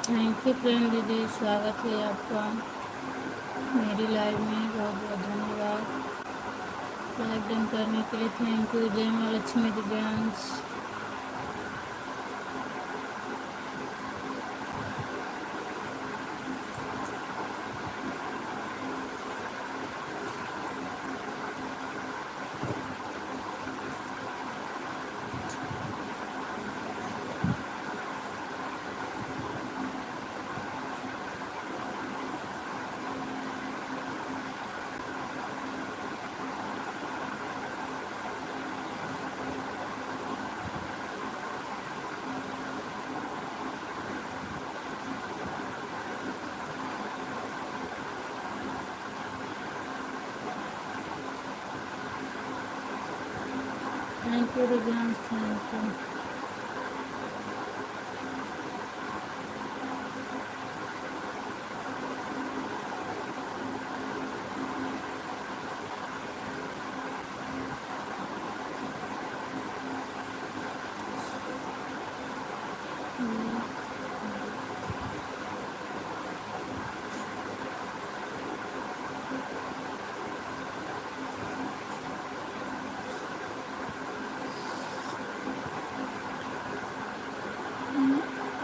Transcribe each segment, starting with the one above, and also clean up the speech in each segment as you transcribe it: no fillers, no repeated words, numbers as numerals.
Thank you प्रेम दीदी, स्वागत है आपका मेरी लाइव में। बहुत बहुत धन्यवाद लाइव डन करने के लिए। Thank you. जय माँ Lakshmi Divyansh. Thank you Divyansh, thank you.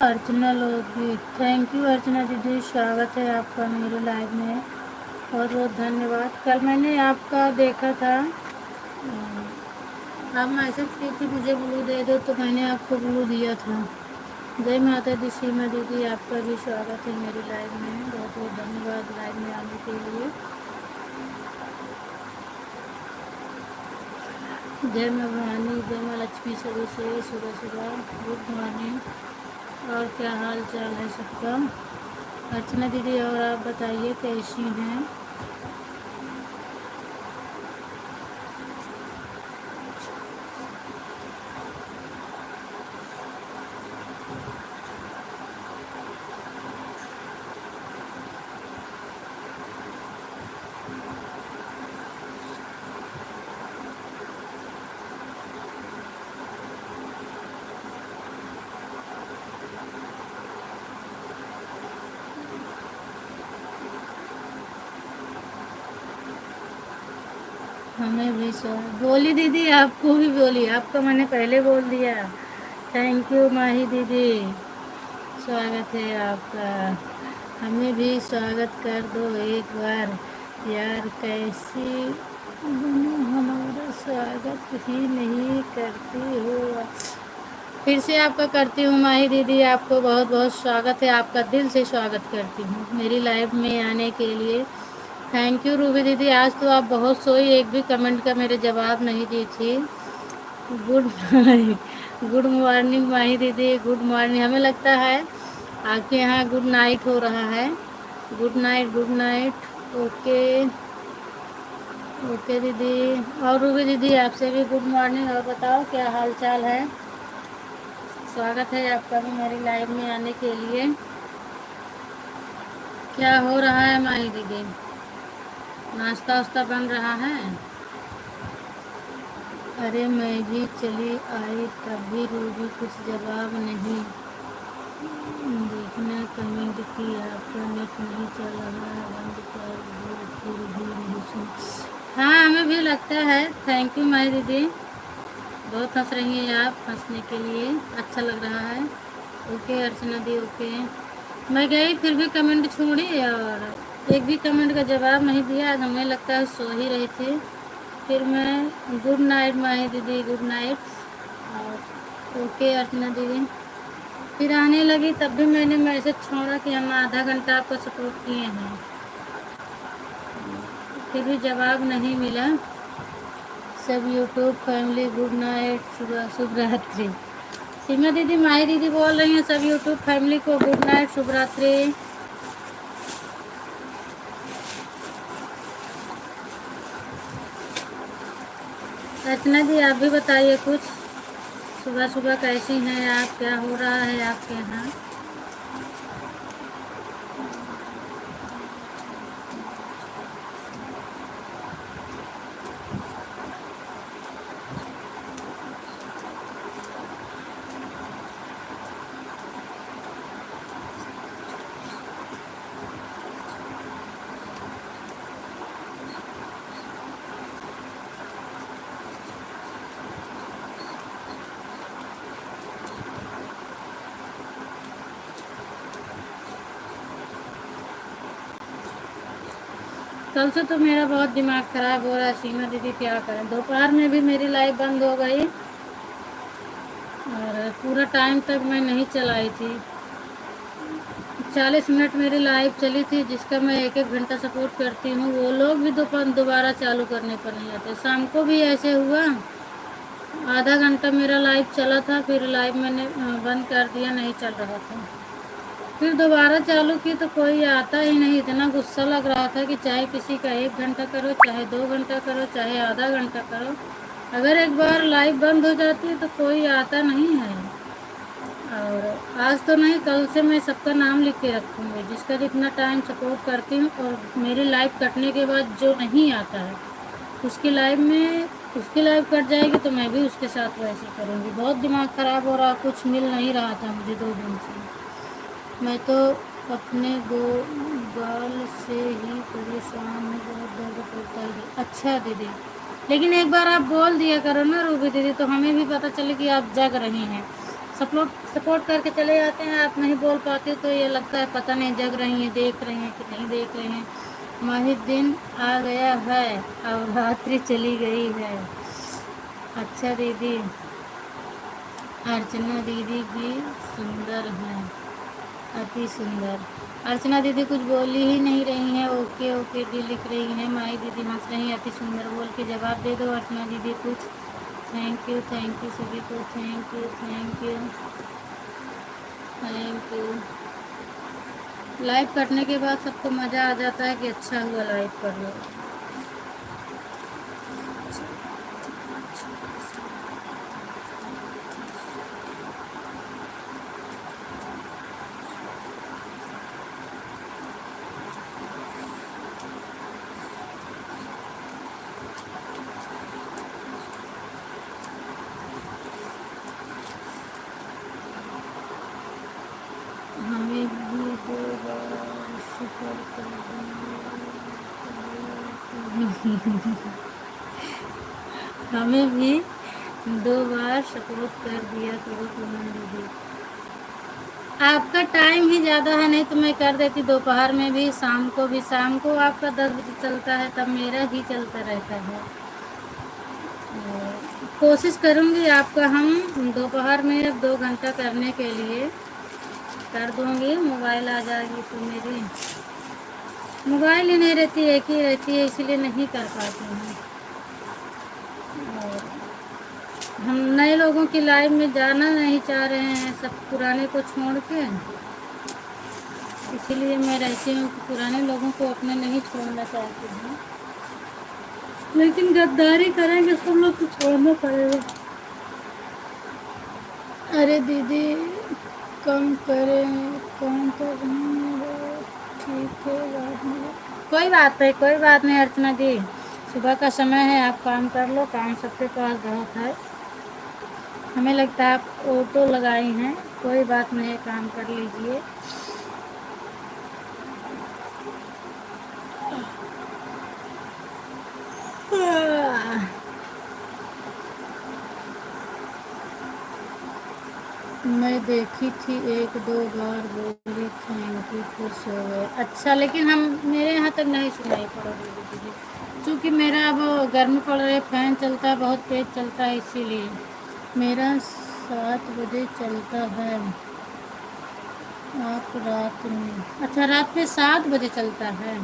Archana Lodhi, thank you Archana दीदी, स्वागत है आपका मेरे लाइव में। बहुत बहुत धन्यवाद। कल मैंने आपका देखा था, आप मैसेज की थी मुझे ब्लू दे दो, तो मैंने आपको ब्लू दिया था। जय माता दी सीमा दीदी, आपका भी स्वागत है मेरी लाइव में। बहुत बहुत धन्यवाद लाइव में आने के लिए। जय माँ भवानी, जय माँ लक्ष्मी। सभी से सुबह सुबह गुड मॉर्निंग। और क्या हाल चाल है सबका? अर्चना दीदी, और आप बताइए कैसी हैं? हमें भी सो बोली दीदी, आपको भी बोली, आपका मैंने पहले बोल दिया। थैंक यू माही दीदी, स्वागत है आपका। हमें भी स्वागत कर दो एक बार यार, कैसी बनो, हमारा स्वागत ही नहीं करती हो। फिर से आपका करती हूँ माही दीदी, आपको बहुत बहुत स्वागत है, आपका दिल से स्वागत करती हूँ मेरी लाइव में आने के लिए। थैंक यू रूबी दीदी, आज तो आप बहुत सोई, एक भी कमेंट का मेरे जवाब नहीं दी थी। गुड मॉर्निंग, गुड मॉर्निंग माही दीदी, गुड मॉर्निंग। हमें लगता है आपके यहाँ गुड नाइट हो रहा है। Good night, good night. Okay okay दीदी। और रूबी दीदी, आपसे भी गुड मॉर्निंग। और बताओ क्या हाल चाल है? स्वागत है आपका भी मेरी लाइव में आने के लिए। क्या हो रहा है माही दीदी? नाश्ता वास्ता बन रहा है? अरे मैं भी चली आई, तब भी रूबी कुछ जवाब नहीं। देखना कमेंट की आपका नेट नहीं चल रहा है, बंद कर दो, फिर भी नहीं सुन। हाँ, हमें भी लगता है। थैंक यू माही दीदी, बहुत हंस रही हैं आप, हंसने के लिए अच्छा लग रहा है। ओके अर्चना दी, ओके। मैं गई फिर भी कमेंट छोड़ी और एक भी कमेंट का जवाब नहीं दिया। आज हमें लगता है सो ही रही थी। फिर मैं गुड नाइट माही दीदी, गुड नाइट। और ओके अर्चना दीदी, फिर आने लगी तब भी मैंने मैसेज छोड़ा कि हम आधा घंटा आपको सपोर्ट किए हैं, फिर भी जवाब नहीं मिला। सब यूट्यूब फैमिली गुड नाइट, शुभ रात्रि। सीमा दीदी, माही दीदी बोल रही हैं सब यूट्यूब फैमिली को गुड नाइट, शुभ रात्रि। रचना जी, आप भी बताइए कुछ। सुबह सुबह कैसी हैं आप? क्या हो रहा है आपके यहाँ? कल से तो मेरा बहुत दिमाग ख़राब हो रहा है सीमा दीदी, क्या करें। दोपहर में भी मेरी लाइव बंद हो गई और पूरा टाइम तक मैं नहीं चलाई थी। 40 मिनट मेरी लाइव चली थी, जिसका मैं एक एक घंटा सपोर्ट करती हूँ। वो लोग भी दोबारा चालू करने पर नहीं आते। शाम को भी ऐसे हुआ, आधा घंटा मेरा लाइव चला था, फिर लाइव मैंने बंद कर दिया, नहीं चल रहा था। फिर दोबारा चालू की तो कोई आता ही नहीं। इतना गुस्सा लग रहा था कि चाहे किसी का 1 घंटा करो, चाहे 2 घंटा करो, चाहे आधा घंटा करो, अगर एक बार लाइव बंद हो जाती है तो कोई आता नहीं है। और आज तो नहीं, कल से मैं सबका नाम लिख के रखूँगी, जिसका जितना टाइम सपोर्ट करती हूँ। और मेरी लाइव कटने के बाद जो नहीं आता है उसकी लाइव कट जाएगी तो मैं भी उसके साथ वैसे करूँगी। बहुत दिमाग ख़राब हो रहा, कुछ मिल नहीं रहा था मुझे 2 दिन से। मैं तो अपने गाल से ही परेशान हूँ, बहुत दर्द करता है। अच्छा दीदी, लेकिन एक बार आप बोल दिया करो ना रूबी दीदी, तो हमें भी पता चले कि आप जग रही हैं। सपोर्ट करके चले जाते हैं, आप नहीं बोल पाते तो ये लगता है पता नहीं जग रही हैं, देख रही हैं कि नहीं देख रहे हैं। माही दिन आ गया है और रात्रि चली गई है। अच्छा दीदी, अर्चना दीदी भी सुंदर हैं, अति सुंदर। अर्चना दीदी कुछ बोली ही नहीं रही हैं, ओके ओके भी लिख रही हैं। माई दीदी हंस रही हैं, अति सुंदर बोल के जवाब दे दो अर्चना दीदी कुछ। थैंक यू सभी को, thank you thank you thank you. Live कटने के बाद सबको मज़ा आ जाता है कि अच्छा हुआ लाइव कर लो। हमें भी 2 बार सफर कर हमें भी 2 बार सपोर्ट कर दिया करो पूनम दीदी। आपका टाइम ही ज़्यादा है, नहीं तो मैं कर देती दोपहर में भी, शाम को भी। शाम को आपका 10 बजे चलता है, तब मेरा ही चलता रहता है। कोशिश करूँगी आपका हम दोपहर में 2 घंटा करने के लिए कर दूँगी। मोबाइल आ जाएगी तो मेरी मोबाइल ही नहीं रहती, एक ही रहती है, इसीलिए नहीं कर पाती हूँ। और हम नए लोगों की लाइफ में जाना नहीं चाह रहे हैं, सब पुराने को छोड़ के। इसीलिए मैं रहती हूँ कि पुराने लोगों को अपने नहीं छोड़ना चाहती हूँ, लेकिन गद्दारी करेंगे सब लोग तो छोड़ना पड़ेगा। अरे दीदी कम करें, काम कर रही हैं, ठीक है बाद में। कोई बात नहीं अर्चना दी, सुबह का समय है, आप काम कर लो। काम सबके पास बहुत है, हमें लगता है आप ऑटो लगाई हैं। कोई बात नहीं, काम कर लीजिए। मैं देखी थी 1-2 बार, बोली थैंक यू, खुश हो गए। अच्छा, लेकिन हम मेरे यहाँ तक नहीं सुनाई पड़ोगी दीदी, क्योंकि मेरा अब गर्मी पड़ रही है, फ़ैन चलता है, बहुत तेज़ चलता है, इसीलिए। मेरा 7 बजे चलता है, आप रात में। अच्छा, रात में 7 बजे चलता है।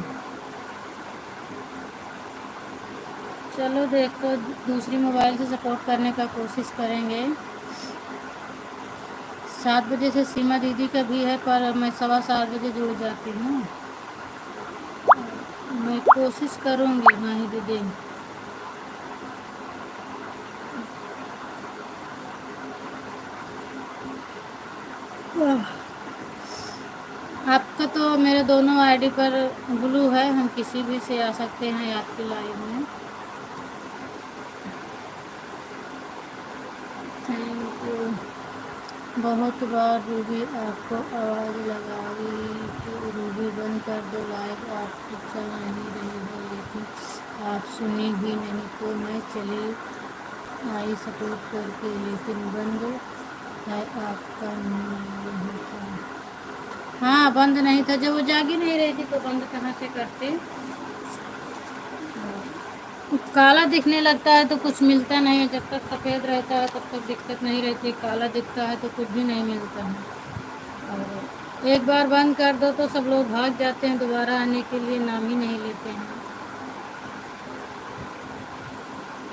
चलो देखो, दूसरी मोबाइल से सपोर्ट करने का कोशिश करेंगे। 7 बजे से सीमा दीदी का भी है, पर मैं 7:15 बजे जुड़ जाती हूँ। मैं कोशिश करूँगी माही दीदी। आपका तो मेरे दोनों आईडी पर ब्लू है, हम किसी भी से आ सकते हैं आपकी लाइव में। Thank you. बहुत बार रूबी आपको आवाज़ लगाई कि रूबी बंद कर दो लाइव, आपकी चल नहीं रही है, लेकिन आप सुनी भी नहीं, तो मैं चली आई सपोर्ट करके, लेकिन बंद है आपका नहीं था। हाँ, बंद नहीं था, जब वो जागी नहीं रही थी तो बंद कहाँ से करते। काला दिखने लगता है तो कुछ मिलता नहीं है, जब तक सफ़ेद रहता है तब तक दिक्कत नहीं रहती, काला दिखता है तो कुछ भी नहीं मिलता है। और एक बार बंद कर दो तो सब लोग भाग जाते हैं, दोबारा आने के लिए नाम ही नहीं लेते हैं।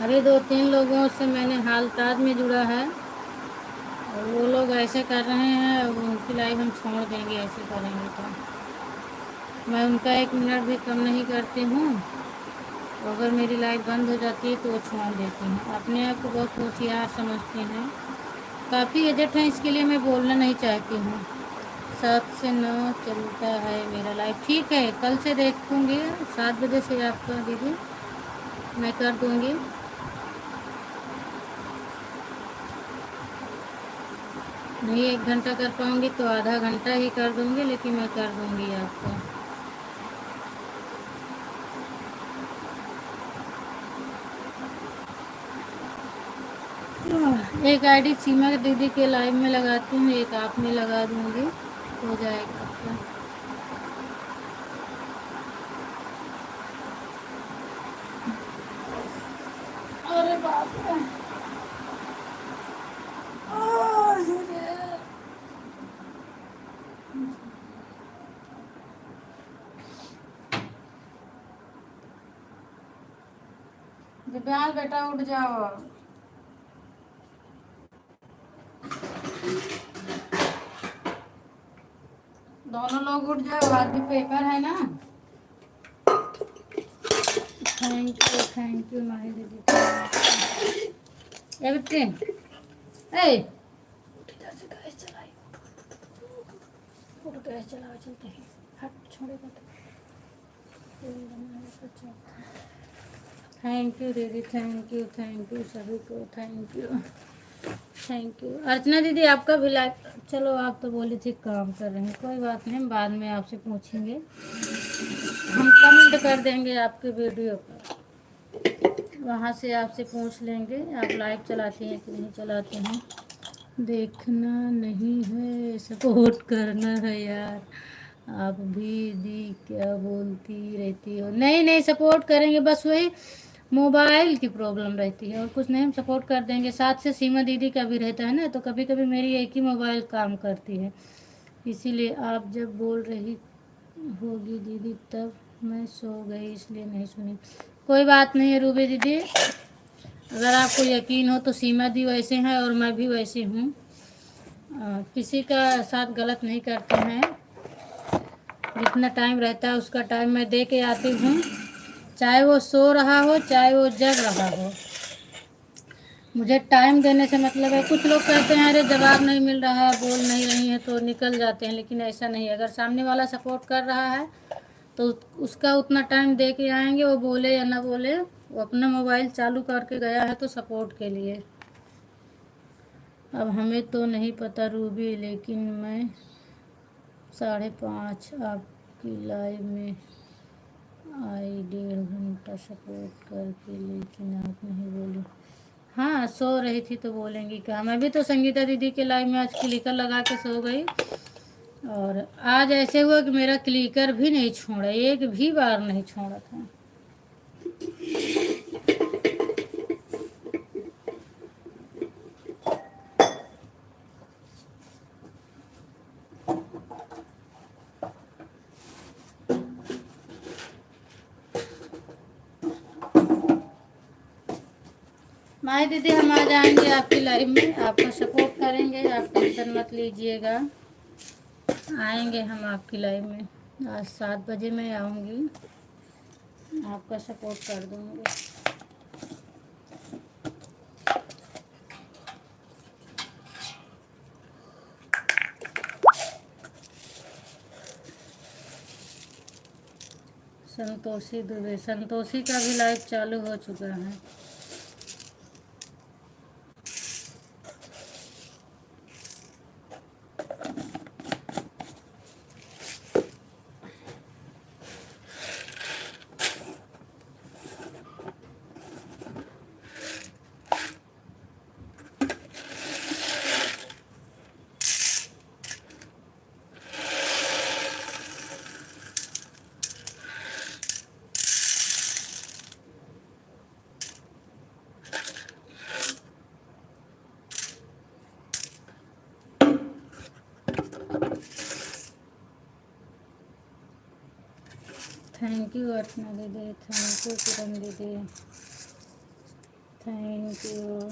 अभी 2-3 लोगों से मैंने हालताज में जुड़ा है और वो लोग ऐसे कर रहे हैं, अब उनकी लाइफ हम छोड़ देंगे ऐसे करेंगे तो। मैं उनका 1 मिनट भी कम नहीं करती हूँ, अगर मेरी लाइफ बंद हो जाती है तो वो छोड़ देती हैं। अपने आप को बहुत होशियार समझती हैं, काफ़ी एजेड हैं, इसके लिए मैं बोलना नहीं चाहती हूँ। 7 से 9 चलता है मेरा लाइफ। ठीक है, कल से देखूँगी, 7 बजे से आपका दीदी मैं कर दूँगी। नहीं 1 घंटा कर पाऊँगी तो आधा घंटा ही कर दूँगी, लेकिन मैं कर दूँगी आपको। एक आईडी सीमा दीदी के लाइव में लगाती हूँ, एक आप में लगा दूँगी, हो जाएगा आपका। अरे बाप रे, दिव्यांश बेटा उठ जाओ। दोनों लोग उठ जाओ, आज भी पेपर है ना। थैंक यू माही दीदी। एवरीथिंग ए इधर से गैस चलाई, फोटो गैस चलाओ, चलते हैं, हट छोड़ेगा तो। थैंक यू दीदी, थैंक यू सभी को, थैंक यू। अर्चना दीदी आपका भी लाइक, चलो आप तो बोली थी काम कर रहे हैं, कोई बात नहीं, बाद में आपसे पूछेंगे, हम कमेंट कर देंगे आपके वीडियो पर, वहाँ से आपसे पूछ लेंगे आप लाइव चलाती हैं कि नहीं चलाते हैं। देखना नहीं है, सपोर्ट करना है यार। आप भी दी क्या बोलती रहती हो? नहीं नहीं, सपोर्ट करेंगे, बस वही मोबाइल की प्रॉब्लम रहती है और कुछ नहीं, हम सपोर्ट कर देंगे। साथ से सीमा दीदी का भी रहता है ना, तो कभी कभी मेरी एक ही मोबाइल काम करती है, इसीलिए आप जब बोल रही होगी दीदी तब मैं सो गई, इसलिए नहीं सुनी। कोई बात नहीं है रूबी दीदी, अगर आपको यकीन हो तो सीमा दी वैसे हैं और मैं भी वैसी हूँ, किसी का साथ गलत नहीं करते हैं। जितना टाइम रहता है उसका टाइम मैं दे के आती हूँ, चाहे वो सो रहा हो चाहे वो जग रहा हो, मुझे टाइम देने से मतलब है। कुछ लोग कहते हैं अरे जवाब नहीं मिल रहा है, बोल नहीं रही हैं तो निकल जाते हैं, लेकिन ऐसा नहीं है। अगर सामने वाला सपोर्ट कर रहा है तो उसका उतना टाइम दे के आएंगे, वो बोले या ना बोले, वो अपना मोबाइल चालू करके गया है तो सपोर्ट के लिए। अब हमें तो नहीं पता रूबी, लेकिन मैं 5:30 आपकी लाइव में आई, 1.5 घंटा सपोर्ट करके, लेकिन आप नहीं बोली। हाँ सो रही थी तो बोलेंगी क्या, मैं भी तो संगीता दीदी के लाइव में आज क्लिकर लगा के सो गई, और आज ऐसे हुआ कि मेरा क्लिकर भी नहीं छोड़ा, एक भी बार नहीं छोड़ा था। माई दीदी हम आ जाएंगे आपकी लाइव में, आपका सपोर्ट करेंगे, आप टेंशन मत लीजिएगा, आएंगे हम आपकी लाइव में। आज 7 बजे मैं आऊँगी, आपका सपोर्ट कर दूँगी। संतोषी दुबे, संतोषी का भी लाइव चालू हो चुका है। थैंक यू अर्चना दीदी, थैंक यू किरण दीदी, थैंक यू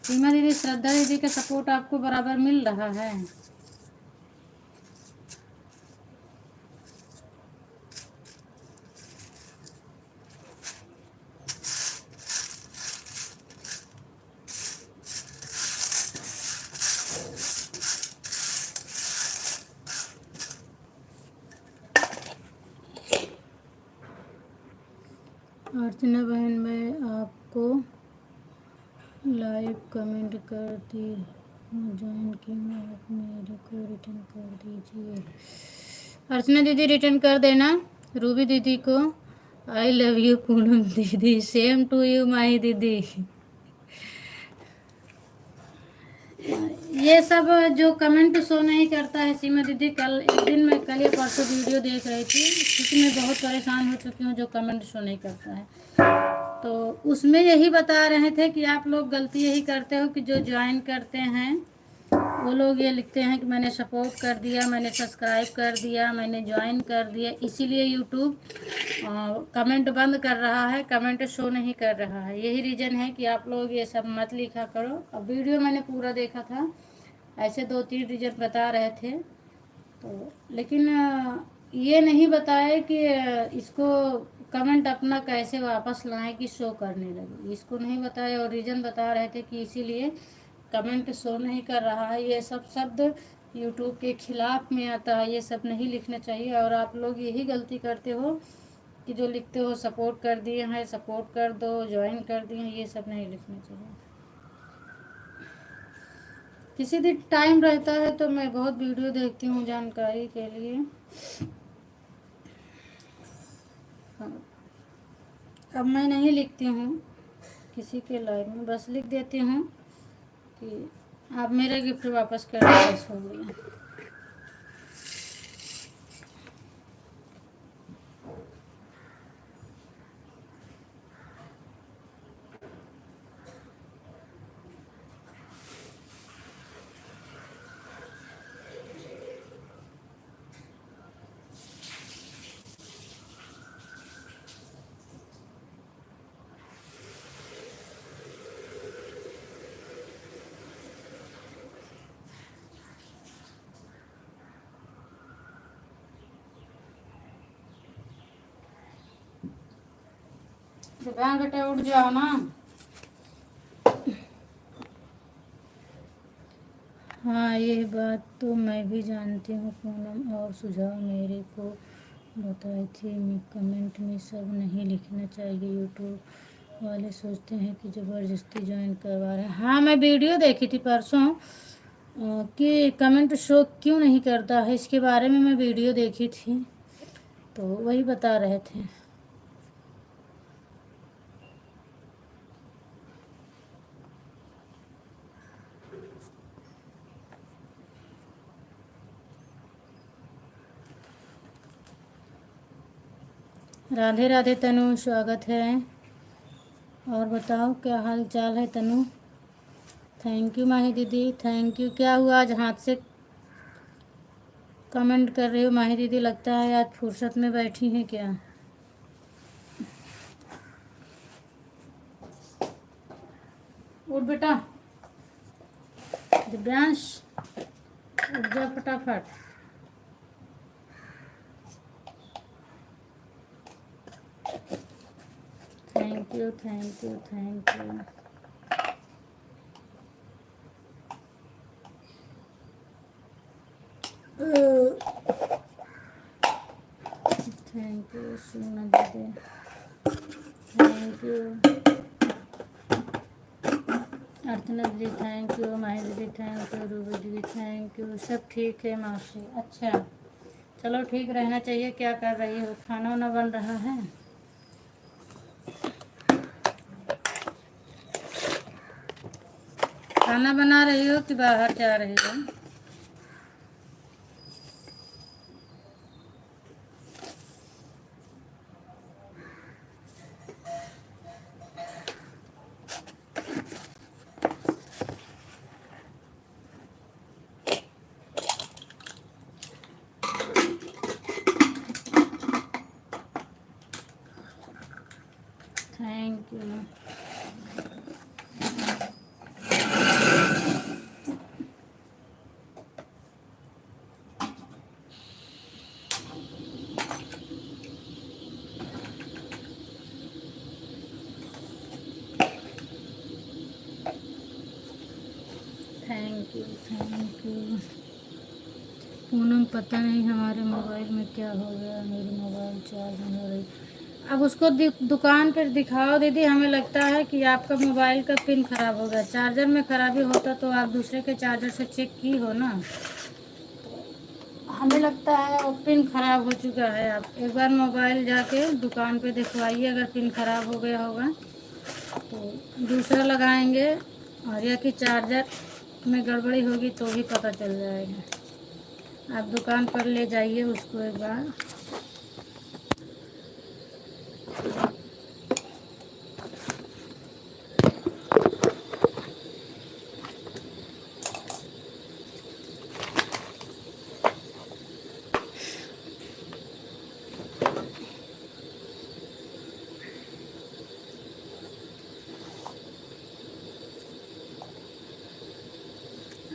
सीमा दीदी। श्रद्धा दीदी का सपोर्ट आपको बराबर मिल रहा है? अर्चना बहन, मैं आपको लाइव कमेंट कर दी हूँ, ज्वाइन की हूँ, आप मेरे को रिटर्न कर दीजिए। अर्चना दीदी रिटर्न कर देना रूबी दीदी को। आई लव यू पूनम दीदी, सेम टू यू माही दीदी। ये सब जो कमेंट शो नहीं करता है सीमा दीदी, कल एक दिन मैं कल या परसों वीडियो देख रही थी, क्योंकि मैं बहुत परेशान हो चुकी हूँ जो कमेंट शो नहीं करता है। तो उसमें यही बता रहे थे कि आप लोग गलती यही करते हो कि जो ज्वाइन करते हैं वो लोग ये लिखते हैं कि मैंने सपोर्ट कर दिया, मैंने सब्सक्राइब कर दिया, मैंने ज्वाइन कर दिया, इसीलिए यूट्यूब कमेंट बंद कर रहा है, कमेंट शो नहीं कर रहा है। यही रीज़न है कि आप लोग ये सब मत लिखा करो। अब वीडियो मैंने पूरा देखा था, ऐसे 2-3 रीज़न बता रहे थे, तो लेकिन ये नहीं बताए कि इसको कमेंट अपना कैसे वापस लाएं कि शो करने लगे, इसको नहीं बताए। और रीज़न बता रहे थे कि इसीलिए कमेंट शो नहीं कर रहा है। ये सब शब्द यूट्यूब के खिलाफ में आता है, ये सब नहीं लिखना चाहिए। और आप लोग यही गलती करते हो कि जो लिखते हो सपोर्ट कर दिए हैं, सपोर्ट कर दो, ज्वाइन कर दिए हैं, ये सब नहीं लिखना चाहिए। किसी दिन टाइम रहता है तो मैं बहुत वीडियो देखती हूँ जानकारी के लिए। हाँ, अब मैं नहीं लिखती हूँ किसी के लाइव में, बस लिख देती हूँ कि आप मेरा गिफ्ट वापस कर दो, बस हो गया। दिव्यांग बेटा उठ जाओ ना। हाँ, ये बात तो मैं भी जानती हूँ पूनम, और सुझाव मेरे को बताई थी कमेंट में सब नहीं लिखना चाहिए। यूट्यूब वाले सोचते हैं कि ज़बरदस्ती ज्वाइन करवा रहे हैं। हाँ, मैं वीडियो देखी थी परसों कि कमेंट शो क्यों नहीं करता है, इसके बारे में मैं वीडियो देखी थी, तो वही बता रहे थे। राधे राधे तनु, स्वागत है। और बताओ क्या हाल चाल है तनु? थैंक यू माही दीदी, थैंक यू। क्या हुआ आज हाथ से कमेंट कर रहे हो माही दीदी? लगता है आज फुर्सत में बैठी हैं क्या? उठ बेटा, दिव्यांश उठ जा फटाफट। Thank you, thank you, thank you. Thank you सोना दीदी, थैंक यू अर्चना दीदी, थैंक यू माही दीदी, थैंक यू रूबी दीदी, थैंक यू। सब ठीक है मासी? अच्छा, चलो ठीक रहना चाहिए। क्या कर रही हो? खाना वाना बन रहा है? खाना बना रही हो कि बाहर जा रही हो? थैंक यू ना। Thank you thank you. Poonam पता नहीं हमारे मोबाइल में क्या हो गया, मेरी मोबाइल चार्ज नहीं हो रही। अब उसको दुकान पर दिखाओ दीदी। हमें लगता है कि आपका मोबाइल का पिन खराब हो गया। चार्जर में खराबी होता तो आप दूसरे के चार्जर से चेक की हो ना। हमें लगता है वो पिन खराब हो चुका है। आप एक बार मोबाइल जाके दुकान पे दिखवाइए, अगर पिन खराब हो गया होगा तो दूसरा लगाएंगे, और या कि चार्जर में गड़बड़ी होगी तो भी पता चल जाएगा। आप दुकान पर ले जाइए उसको एक बार।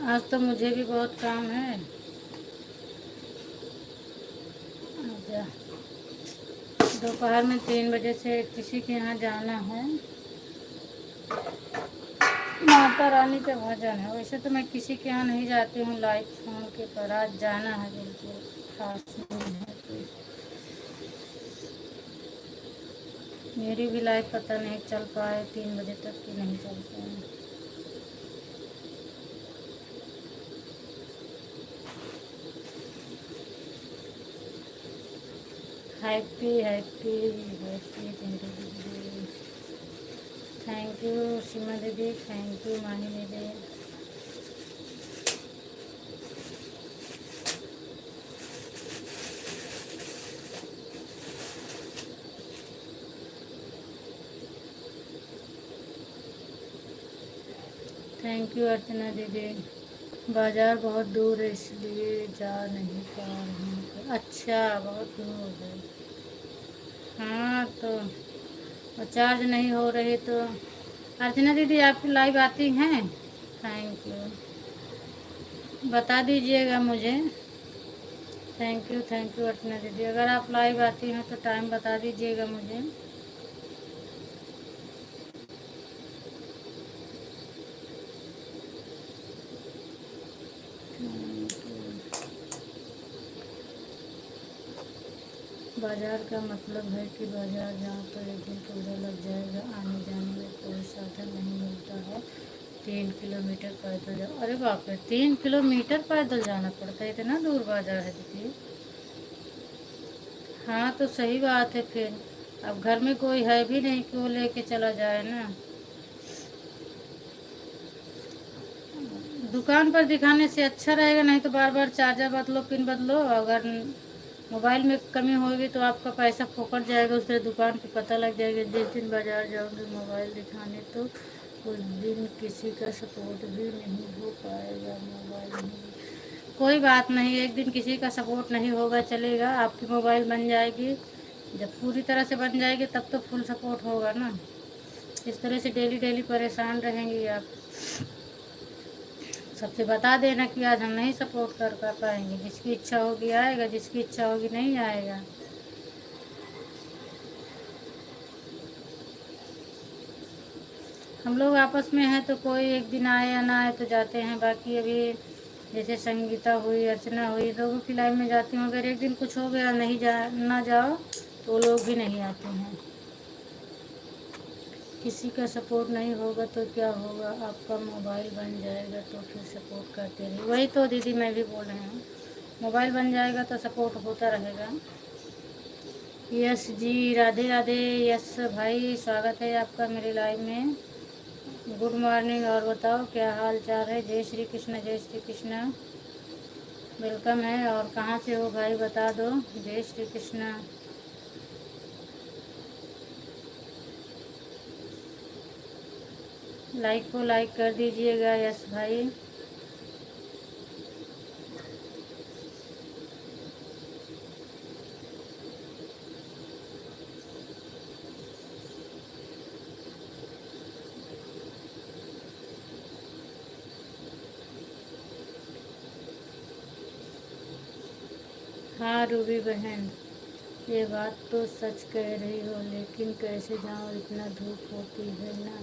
आज तो मुझे भी बहुत काम है। अच्छा, दोपहर में 3 बजे से किसी के यहाँ जाना है। माता रानी का भजन है। वैसे तो मैं किसी के यहाँ नहीं जाती हूँ लाइव छोड़ के, पर आज जाना है, बिल्कुल खास नहीं है कोई। मेरी भी लाइव पता नहीं चल पाए 3 बजे तक कि नहीं चल पाए। हैप्पी हैप्पी हैप्पी जिंदगी। थैंक यू सीमा दीदी, थैंक यू माही दीदी। थैंक यू अर्चना दीदी। बाज़ार बहुत दूर है इसलिए जा नहीं पा रही हूँ। अच्छा, बहुत दूर है। हाँ तो और चार्ज नहीं हो रही तो। अर्चना दीदी आपकी लाइव आती हैं? थैंक यू, बता दीजिएगा मुझे। थैंक यू अर्चना दीदी। अगर आप लाइव आती हैं तो टाइम बता दीजिएगा मुझे। बाज़ार का मतलब है कि बाज़ार जाओ तो एक दिन पूरा लग जाएगा। आने जाने में कोई साधन नहीं मिलता है। 3 किलोमीटर पैदल जाओ। अरे बाप रे, 3 किलोमीटर पैदल जाना पड़ता है? इतना दूर बाज़ार है दीदी? हाँ तो सही बात है फिर। अब घर में कोई है भी नहीं कि वो लेके चला जाए ना। दुकान पर दिखाने से अच्छा रहेगा, नहीं तो बार बार चार्जर बदलो, पिन बदलो। अगर मोबाइल में कमी होगी तो आपका पैसा फोकट जाएगा। उस तरह दुकान पे पता लग जाएगा। जिस दिन बाज़ार जाओगे मोबाइल दिखाने तो उस दिन किसी का सपोर्ट भी नहीं हो पाएगा। मोबाइल नहीं, कोई बात नहीं, एक दिन किसी का सपोर्ट नहीं होगा चलेगा। आपकी मोबाइल बन जाएगी, जब पूरी तरह से बन जाएगी तब तो फुल सपोर्ट होगा ना। इस तरह से डेली डेली परेशान रहेंगी आप। सबसे बता देना कि आज हम नहीं सपोर्ट कर पाएंगे। जिसकी इच्छा होगी आएगा, जिसकी इच्छा होगी नहीं आएगा। हम लोग आपस में हैं तो कोई एक दिन आए या ना आए तो जाते हैं। बाकी अभी जैसे संगीता हुई, अर्चना हुई, लोगों की लाइफ में जाती हूँ। अगर एक दिन कुछ हो गया नहीं जा ना जाओ तो लोग भी नहीं आते हैं। किसी का सपोर्ट नहीं होगा तो क्या होगा, आपका मोबाइल बन जाएगा तो फिर सपोर्ट करते रहिए। वही तो दीदी मैं भी बोल रही हूँ, मोबाइल बन जाएगा तो सपोर्ट होता रहेगा। यस जी, राधे राधे। यस भाई, स्वागत है आपका मेरे लाइव में। गुड मॉर्निंग, और बताओ क्या हाल चाल है? जय श्री कृष्ण, जय श्री कृष्ण। वेलकम है। और कहाँ से हो भाई बता दो। जय श्री कृष्ण। लाइक को लाइक कर दीजिएगा। यस भाई। हाँ रूबी बहन, ये बात तो सच कह रही हो, लेकिन कैसे जाऊँ, इतना धूप होती है ना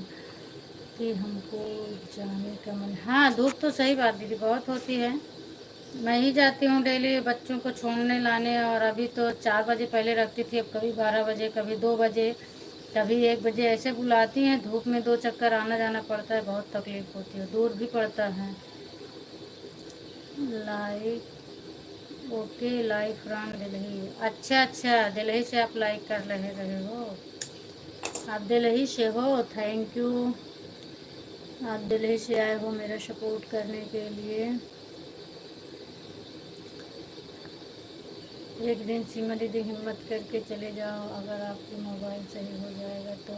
कि हमको जाने का मन। हाँ धूप तो सही बात दीदी बहुत होती है। मैं ही जाती हूँ डेली बच्चों को छोड़ने लाने, और अभी तो 4 बजे पहले रखती थी, अब कभी 12 बजे, कभी 2 बजे, कभी 1 बजे ऐसे बुलाती हैं। धूप में 2 चक्कर आना जाना पड़ता है, बहुत तकलीफ होती है, दूर भी पड़ता है। Like okay, like from Delhi. अच्छा अच्छा, दिल्ली से आप लाइक कर रहे हो, आप दिल्ली से हो, थैंक यू। आप दिल्ली से आए हो मेरा सपोर्ट करने के लिए। एक दिन सीमा दीदी हिम्मत करके चले जाओ, अगर आपकी मोबाइल सही हो जाएगा तो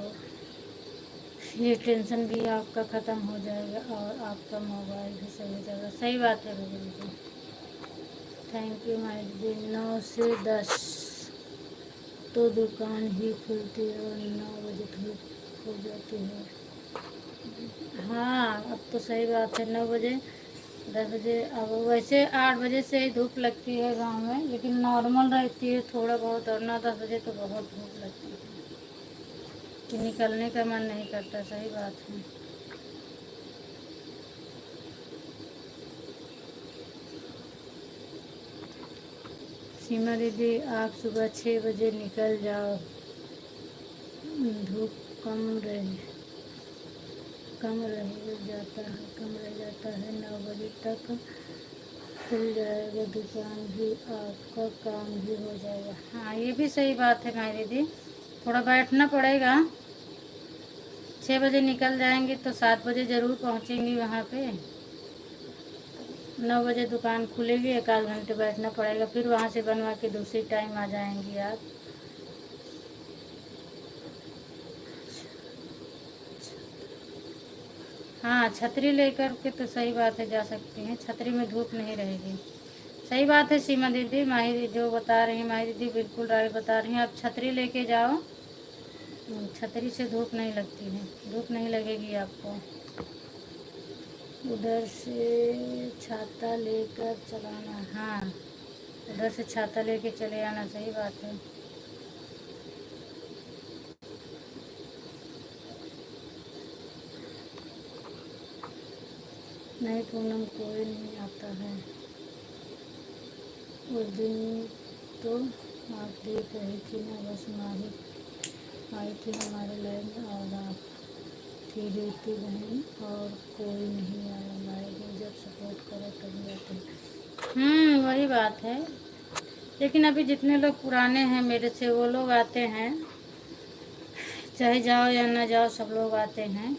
ये टेंशन भी आपका ख़त्म हो जाएगा और आपका मोबाइल भी सही हो जाएगा। सही बात है रूबी दीदी, थैंक यू माय दीदी। 9 से 10 तो दुकान ही खुलती है और 9 बजे धूप हो जाती है। हाँ अब तो सही बात है, 9 बजे 10 बजे। अब वैसे 8 बजे से ही धूप लगती है गांव में, लेकिन नॉर्मल रहती है थोड़ा बहुत, और 9-10 बजे तो बहुत धूप लगती है कि निकलने का मन नहीं करता। सही बात है। सीमा दीदी आप सुबह 6 बजे निकल जाओ, धूप कम रहे कम रह जाता है, 9 बजे तक खुल जाएगा दुकान भी, आपका काम भी हो जाएगा। हाँ ये भी सही बात है मारी दीदी, थोड़ा बैठना पड़ेगा। 6 बजे निकल जाएंगे तो 7 बजे ज़रूर पहुँचेंगी वहाँ पे। 9 बजे दुकान खुलेगी, 1 आध घंटे बैठना पड़ेगा, फिर वहाँ से बनवा के दूसरी टाइम आ जाएंगी आप। हाँ छतरी लेकर के तो सही बात है जा सकती हैं, छतरी में धूप नहीं रहेगी। सही बात है सीमा दीदी, माही दीदी जो बता रही हैं, माही दीदी बिल्कुल राइट बता रही हैं। आप छतरी लेके जाओ, छतरी से धूप नहीं लगती है, धूप नहीं लगेगी आपको। उधर से छाता लेकर चलाना, हाँ उधर से छाता लेके चले आना, सही बात है। नहीं पूनम कोई नहीं आता है, उस दिन तो आप देख रही थी ना, बस माही आई थी हमारे लाइन और आप थी रीति बहन, और कोई नहीं आया। लाइव जब सपोर्ट करो तभी आते हैं। वही बात है, लेकिन अभी जितने लोग पुराने हैं मेरे से वो लोग आते हैं, चाहे जाओ या ना जाओ सब लोग आते हैं।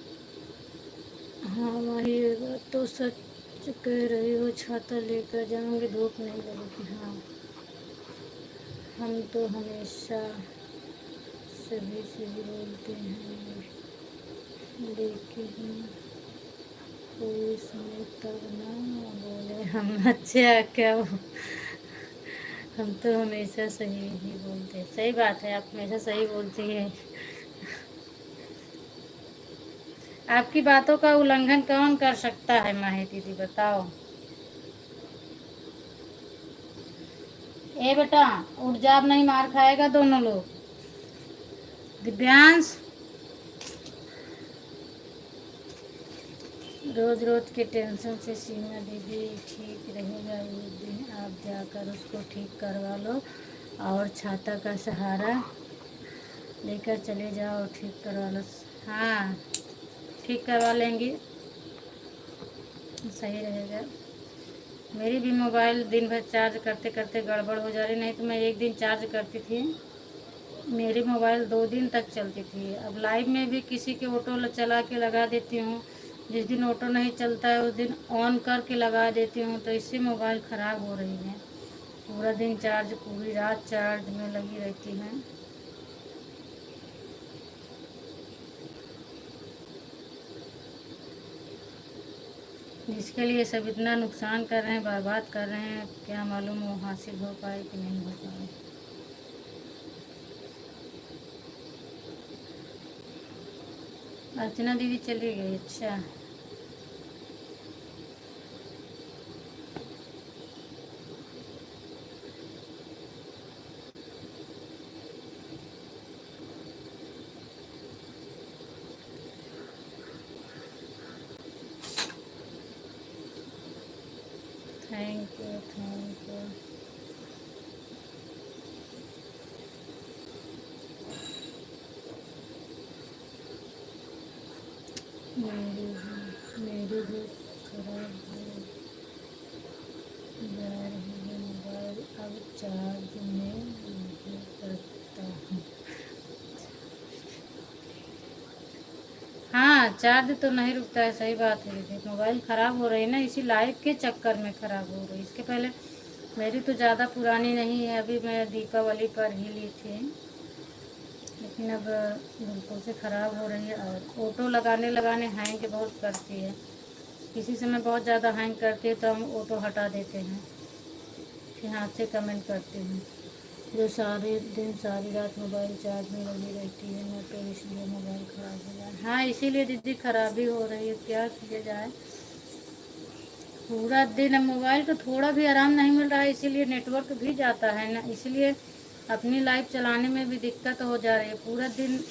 हाँ वही बात तो सच कह रही हो, छाता लेकर जाऊंगी धूप नहीं लगेगी। हाँ हम तो हमेशा सभी से ही बोलते हैं, लेकिन कोई सुने तब ना बोले हम। अच्छा क्या हम तो हमेशा सही ही बोलते हैं। सही बात है, आप हमेशा सही बोलती हैं। आपकी बातों का उल्लंघन कौन कर सकता है माही दीदी बताओ। ए बेटा उठ जा, अब नहीं मार खाएगा दोनों लोग। दिव्यांश रोज रोज के टेंशन से सीमा दीदी ठीक रहेगा, एक दिन आप जाकर उसको ठीक करवा लो और छाता का सहारा लेकर चले जाओ, ठीक करवा लो। हाँ ठीक करवा लेंगी, सही रहेगा। मेरी भी मोबाइल दिन भर चार्ज करते करते गड़बड़ हो जा रही, नहीं तो मैं एक दिन चार्ज करती थी, मेरी मोबाइल 2 दिन तक चलती थी। अब लाइव में भी किसी के ऑटो चला के लगा देती हूँ, जिस दिन ऑटो नहीं चलता है उस दिन ऑन करके लगा देती हूँ, तो इससे मोबाइल ख़राब हो रही है। पूरा दिन चार्ज, पूरी रात चार्ज में लगी रहती है। जिसके लिए सब इतना नुकसान कर रहे हैं, बर्बाद कर रहे हैं, क्या मालूम वो हासिल हो पाए कि नहीं हो पाए। अर्चना दीदी चली गई, अच्छा। Thank you thank you. मेरी भी खराब हो जा रही है मोबाइल, अब चार्ज में नहीं करता हूँ। हाँ, चार्ज तो नहीं रुकता है, सही बात है दीदी। मोबाइल ख़राब हो रही है ना, इसी लाइव के चक्कर में ख़राब हो रही है। इसके पहले मेरी तो ज़्यादा पुरानी नहीं है, अभी मैं दीपावली पर ही ली थी, लेकिन अब बिल्कुल से ख़राब हो रही है। और ऑटो लगाने लगाने हैंग बहुत करती है, किसी समय बहुत ज़्यादा हैंग करती है तो हम ऑटो हटा देते हैं, फिर हाथ से कमेंट करते हैं। जो सारे दिन सारी रात मोबाइल चार्ज में लगी रहती है ना, तो इसलिए मोबाइल ख़राब हो जाए। हाँ, इसीलिए दीदी खराबी हो रही है, क्या किया जाए। पूरा दिन अब मोबाइल को थोड़ा भी आराम नहीं मिल रहा है, इसीलिए नेटवर्क भी जाता है ना, इसलिए अपनी लाइफ चलाने में भी दिक्कत हो जा रही है। पूरा दिन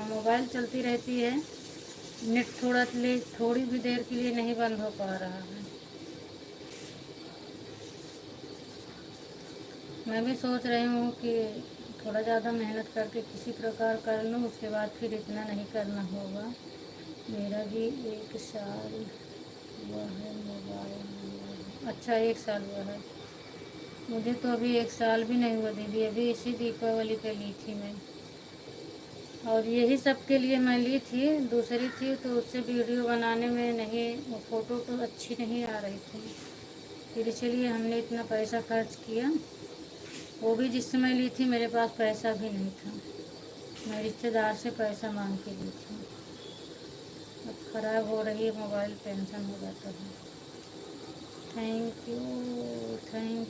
मोबाइल चलती रहती है, नेट थोड़ी भी देर के लिए नहीं बंद हो पा रहा है। मैं भी सोच रही हूँ कि थोड़ा ज़्यादा मेहनत करके किसी प्रकार कर लूँ, उसके बाद फिर इतना नहीं करना होगा। मेरा भी 1 साल हुआ है मोबाइल। अच्छा, 1 साल हुआ है। मुझे तो अभी 1 साल भी नहीं हुआ दीदी, अभी इसी दीपावली पे ली थी मैं। और यही सब के लिए मैं ली थी, दूसरी थी तो उससे वीडियो बनाने में नहीं, वो फ़ोटो तो अच्छी नहीं आ रही थी, फिर इसलिए हमने इतना पैसा खर्च किया। वो भी जिस समय ली थी मेरे पास पैसा भी नहीं था, मैं रिश्तेदार से पैसा मांग के ली थी। अब ख़राब हो रही है मोबाइल, टेंशन हो जाता है। थैंक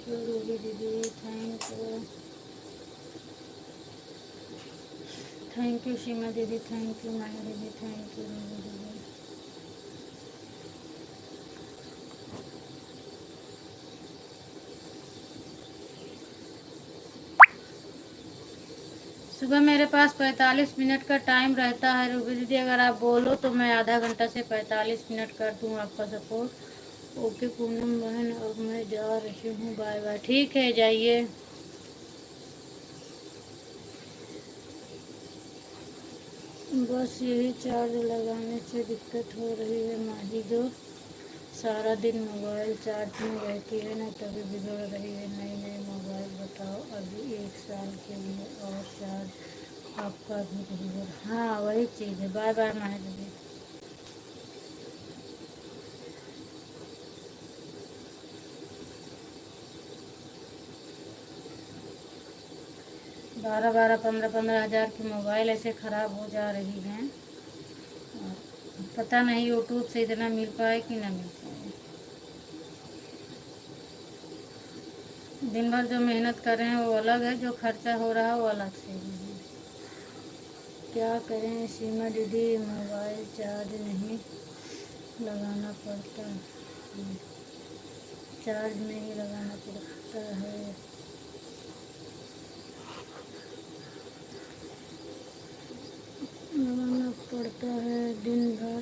यू रूबी दीदी, थैंक यू सीमा दीदी, थैंक यू माया दीदी, थैंक यू रूबी दीदी। सुबह मेरे पास 45 मिनट का टाइम रहता है रूबी दीदी, अगर आप बोलो तो मैं आधा घंटा से 45 मिनट कर दूँ आपका सपोर्ट। ओके पूनम बहन, अब मैं जा रही हूँ, बाय बाय। ठीक है, जाइए। बस यही चार्ज लगाने से दिक्कत हो रही है माही, जो सारा दिन मोबाइल चार्ज में रहती है ना, तभी बिगड़ रही है। नई नई मोबाइल बताओ, अभी 1 साल के लिए, और चार्ज आपका भी डिलीवर। हाँ, वही चीज़ है। बाय बाय माही दीदी। 12-12, 15-15 हज़ार की मोबाइल ऐसे ख़राब हो जा रही हैं, और पता नहीं यूट्यूब से इतना मिल पाए कि ना मिल पाए। दिन भर जो मेहनत कर रहे हैं वो अलग है, जो खर्चा हो रहा है वो अलग से ही है। क्या करें सीमा दीदी, मोबाइल चार्ज नहीं लगाना पड़ता है, चार्ज नहीं लगाना पड़ता है। लगाना पड़ता है दिन भर,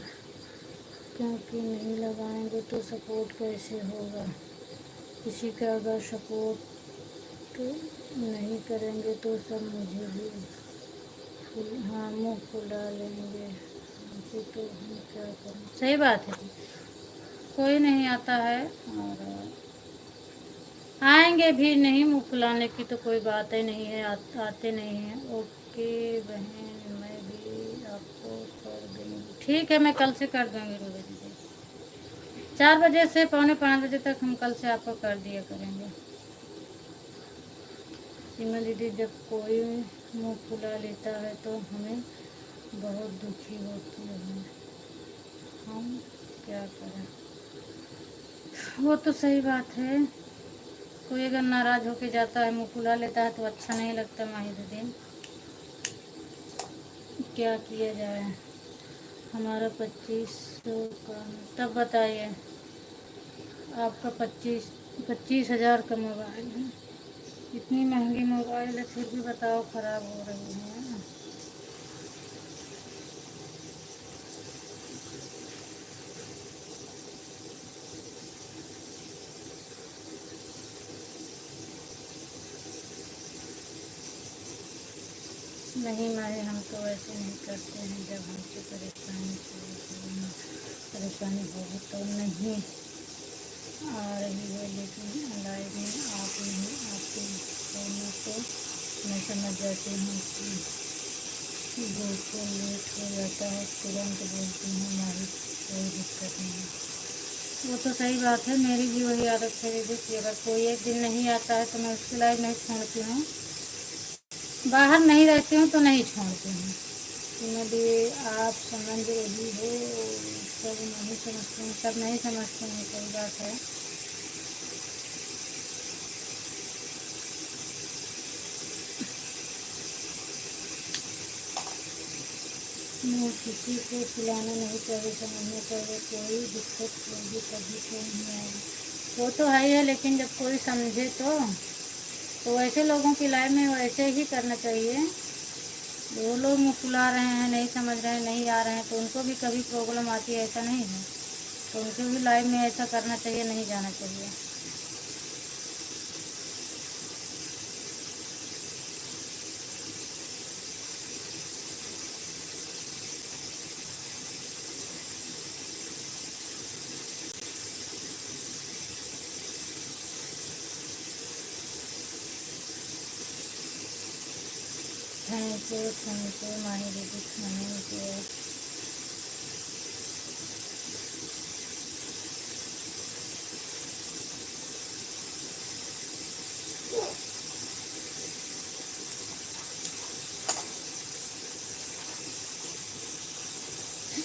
क्योंकि नहीं लगाएंगे तो सपोर्ट कैसे होगा। किसी का अगर सपोर्ट नहीं करेंगे तो सब मुझे भी हाँ मुँह फुला लेंगे हमसे, तो हम क्या करें। सही बात है, कोई नहीं आता है, और आएंगे भी नहीं, मुँह फुलाने की तो कोई बात ही नहीं है, आते नहीं हैं। ओके बहन, मैं भी आपको कर दूँगी। ठीक है, मैं कल से कर दूँगी रूबी दीदी, 4 बजे से 4:45 बजे तक हम कल से आपको कर दिया करेंगे। सीमा दीदी, जब कोई मुँह फुला लेता है तो हमें बहुत दुखी होती है, हम क्या करें। वो तो सही बात है, कोई अगर नाराज़ होके जाता है, मुँह फुला लेता है, तो अच्छा नहीं लगता माही दीदी, क्या किया जाए। हमारा 2500 का, तब बताइए। आपका 25,000 का मोबाइल है, इतनी महंगी मोबाइल है, फिर भी बताओ ख़राब हो रही है। नहीं मारे, हम तो ऐसे नहीं करते हैं। जब हमसे परेशानी होगी तो नहीं आ रही है, लेकिन लाइव में आप नहीं आते होने तो मैं समझ जाती हूँ कि देखो लेट हो जाता है, तुरंत बोलती हूँ मारी, कोई दिक्कत नहीं। वो तो सही बात है, मेरी भी वही आदत है दीदी कि अगर कोई एक दिन नहीं आता है तो मैं उसकी लाइव नहीं छोड़ती हूँ, बाहर नहीं रहती हूँ तो नहीं छोड़ती हूँ। भी आप समझ रही हो, सब नहीं समझते हैं, सब नहीं समझते हैं, सही बात है। मैं किसी को खिलाना नहीं चाहिए, समझना चाहिए, कोई दिक्कत होगी कभी तो नहीं आएगी। वो तो है ही है, लेकिन जब कोई समझे तो ऐसे लोगों की लाइफ में वैसे ही करना चाहिए। वो लोग मुस्कुरा रहे हैं, नहीं समझ रहे हैं, नहीं आ रहे हैं, तो उनको भी कभी प्रॉब्लम आती है, ऐसा नहीं है। तो उनके भी लाइफ में ऐसा करना चाहिए, नहीं जाना चाहिए। थैंक यू माही दीदी, खाने के।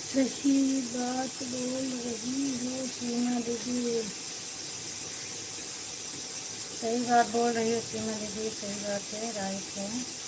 सही बात बोल रही हो सीमा दीदी, सही बात बोल रही हो सीमा दीदी, सही बात है, राइट है।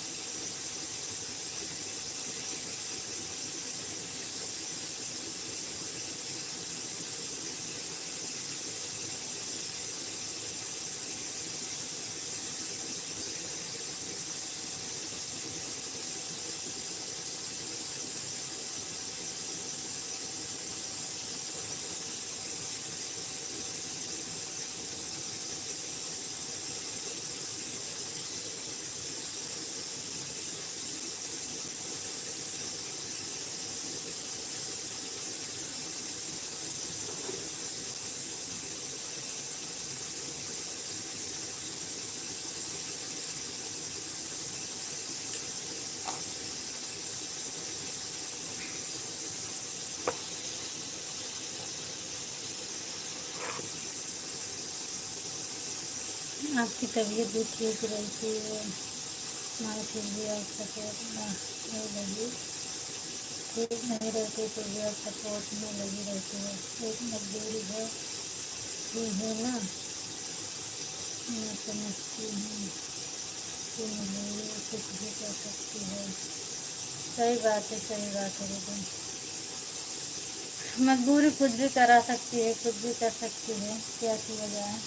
आपकी तबीयत भी ठीक रहती है, हमारे फिर भी आप सपोर्ट में लगी, ठीक नहीं रहती तो भी आप सपोर्ट में लगी रहती है। एक मजबूरी है कि है ना, मैं समझती हूँ कि मजबूरी कुछ भी कर सकती है। सही बात है, सही बात है दीदी, मजबूरी कुछ भी करा सकती है, कुछ भी कर सकती है, क्या किया जाए।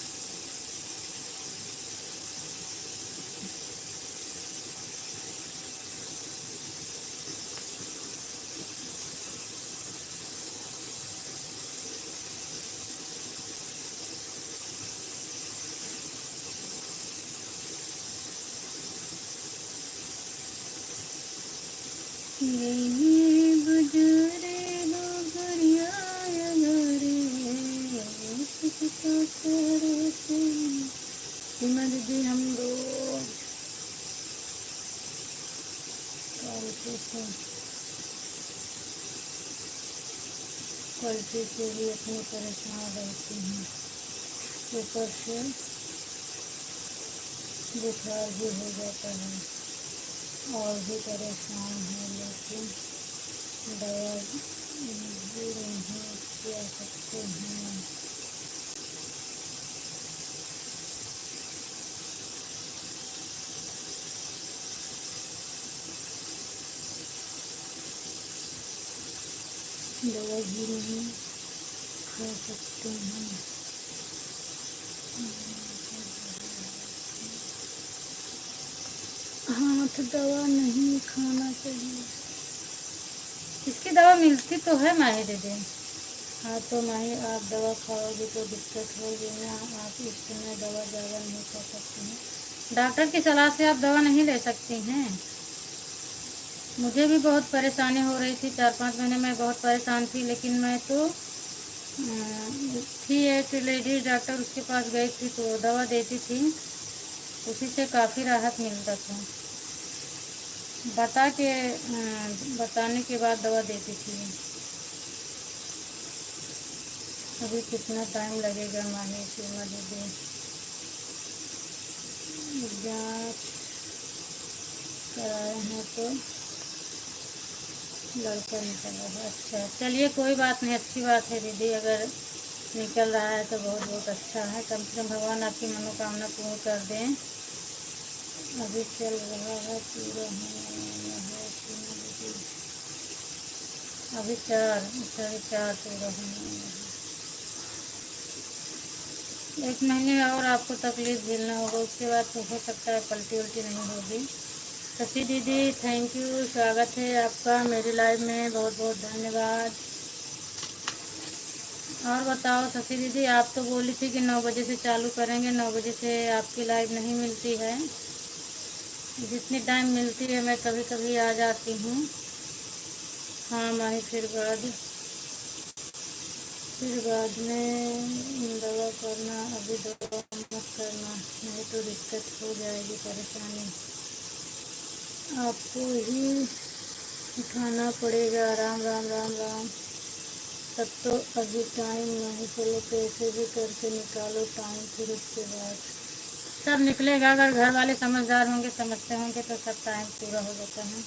ये गुजरे गुजरिया सीमा दीदी, हम रोज क्वालिटी से भी अपनी परेशान रहती हूँ, ऊपर से बुखार भी हो जाता है और भी परेशान है, लेकिन दवा भी नहीं क्या सकते हैं। दवा भी नहीं खा सकते हैं। हाँ, तो दवा नहीं खाना चाहिए। इसकी दवा मिलती तो है माही दीदी। हाँ तो माही, आप दवा खाओगे तो दिक्कत होगी ना, आप इस समय दवा ज़्यादा नहीं खा सकती हैं, डॉक्टर की सलाह से आप दवा नहीं ले सकती हैं। मुझे भी बहुत परेशानी हो रही थी, 4-5 महीने में बहुत परेशान थी, लेकिन मैं तो थी एक लेडीज डॉक्टर, उसके पास गई थी तो दवा देती थी, उसी से काफ़ी राहत मिलता था। बताने के बाद दवा देती थी। अभी कितना टाइम लगेगा माने सीमा दीदी? जाँच कराए हैं तो लड़का निकला है। अच्छा, चलिए कोई बात नहीं, अच्छी बात है दीदी, अगर निकल रहा है तो बहुत बहुत अच्छा है। कम से कम भगवान आपकी मनोकामना पूर्ण कर दें। अभी चल रहा है, पूरा होने वाला है सीमा दीदी। अभी 4 पूरा होने वाला है। 1 महीने और आपको तकलीफ झेलना होगा, उसके बाद तो हो सकता है पलटी उल्टी नहीं होगी। शशि दीदी थैंक यू, स्वागत है आपका मेरी लाइव में, बहुत बहुत धन्यवाद। और बताओ शशि दीदी, आप तो बोली थी कि 9 बजे से चालू करेंगे, 9 बजे से आपकी लाइव नहीं मिलती है। जितनी टाइम मिलती है मैं कभी कभी आ जाती हूँ। हाँ माही, फिर बाद में दवा करना, अभी दवा मत करना, नहीं तो दिक्कत हो जाएगी, परेशानी आपको ही उठाना पड़ेगा। राम राम राम राम। तब तो अभी टाइम नहीं, चलो कैसे भी करके निकालो टाइम, फिर उसके बाद सब निकलेगा। अगर घर वाले समझदार होंगे, समझते होंगे तो सब टाइम पूरा हो जाता है,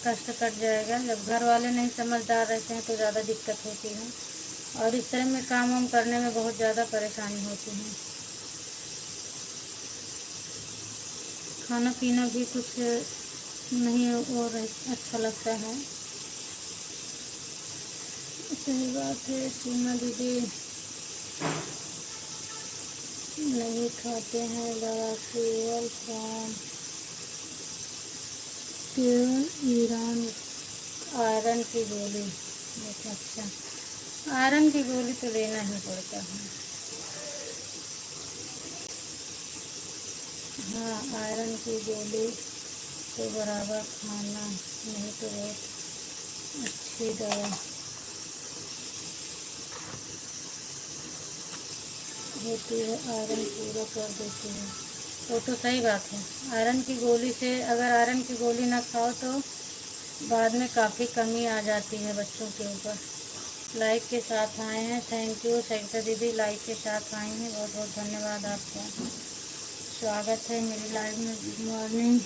कष्ट कट जाएगा। जब घर वाले नहीं समझदार रहते हैं तो ज़्यादा दिक्कत होती है, और इस तरह में काम वाम करने में बहुत ज़्यादा परेशानी होती है। खाना पीना भी कुछ नहीं और अच्छा लगता है। सही बात है सीमा दीदी, नहीं खाते हैं दवा, केवल फ्रॉम ईरान आयरन की गोली। अच्छा, आयरन की गोली तो लेना ही पड़ता है। हाँ, आयरन की गोली तो बराबर खाना, नहीं तो बहुत अच्छी दवा होती है, आयरन पूरा कर देती है। वो तो सही बात है। आयरन की गोली से, अगर आयरन की गोली ना खाओ तो बाद में काफ़ी कमी आ जाती है बच्चों के ऊपर। लाइक के साथ आए हैं, थैंक यू सरिता दीदी, लाइक के साथ आई हैं, बहुत बहुत धन्यवाद आपका, स्वागत है मेरी लाइव में। गुड मॉर्निंग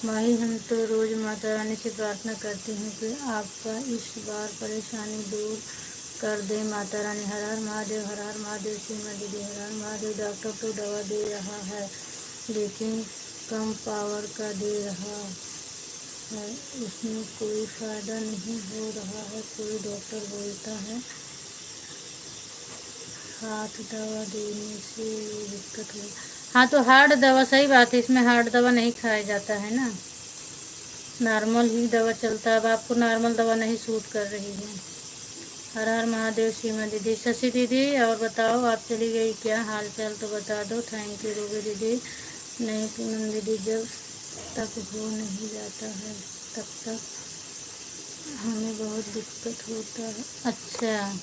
माही, हम तो रोज़ माता रानी से प्रार्थना करती हूँ कि आपका इस बार परेशानी दूर कर दे माता रानी। हर हर महादेव, हर हर महादेव। सीमा दीदी हर हर महादेव। डॉक्टर तो दवा दे रहा है लेकिन कम पावर का दे रहा है, उसमें कोई फ़ायदा नहीं हो रहा है। कोई डॉक्टर बोलता है हाथ दवा देने से ये दिक्कत हो। हाँ तो हार्ड दवा, सही बात है, इसमें हार्ड दवा नहीं खाया जाता है ना, नॉर्मल ही दवा चलता है। अब आपको नॉर्मल दवा नहीं सूट कर रही है। हर हर महादेव सीमा दीदी। शशि दीदी और बताओ, आप चली गई क्या? हाल चाल तो बता दो। थैंक यू रूबी दीदी। नहीं पूनम दीदी, जब तक हो नहीं जाता है तब तक हमें बहुत दिक्कत होता है। अच्छा,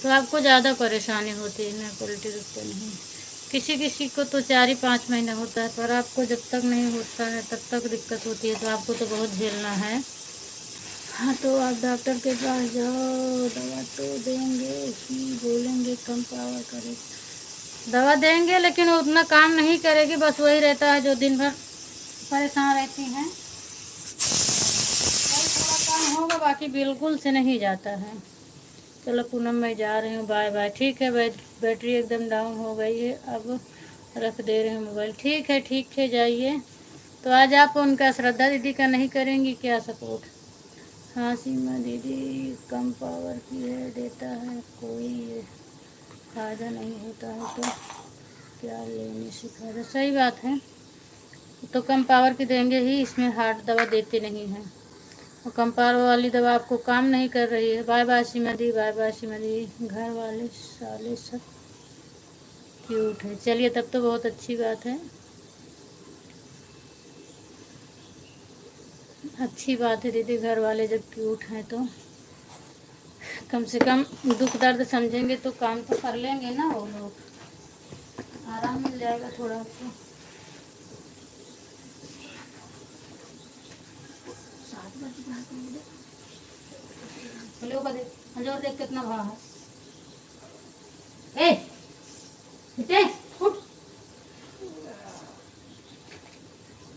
तो आपको ज़्यादा परेशानी होती है ना? पलटी रुकते नहीं, किसी किसी को तो 4 ही 5 महीने होता है, पर आपको जब तक नहीं होता है तब तक दिक्कत होती है, तो आपको तो बहुत झेलना है। हाँ तो आप डॉक्टर के पास जाओ, दवा तो देंगे, उसमें बोलेंगे कम पावर करे, दवा देंगे लेकिन वो उतना काम नहीं करेगी, बस वही रहता है जो दिन भर परेशान रहती हैं। कल थोड़ा काम होगा, बाकी बिल्कुल से नहीं जाता है। चलो पूनम, मैं जा रही हूँ, बाय बाय। ठीक है, बैटरी एकदम डाउन हो गई है, अब रख दे रही हूँ मोबाइल। ठीक है जाइए। तो आज आप उनका श्रद्धा दीदी का नहीं करेंगी क्या सपोर्ट? हाँ सीमा दीदी, कम पावर की है, देता है कोई फ़ायदा नहीं होता है तो क्या लेने से फ़ायदा। सही बात है, तो कम पावर की देंगे ही, इसमें हार्ड दवा देते नहीं हैं, और कम पावर वाली दवा आपको काम नहीं कर रही है। बाय बाय सीमा दी, बाय बाय सीमा दी। घर वाले साले सब क्यूट है, चलिए तब तो बहुत अच्छी बात है। अच्छी बात है दीदी, घर वाले जब क्यूट हैं तो कम से कम दुख दर्द समझेंगे तो काम तो कर लेंगे ना वो लोग। आराम मिल जाएगा थोड़ा तो। 7 बजे अंजोर देख कितना भाड़ा है। ए बेटे उठ,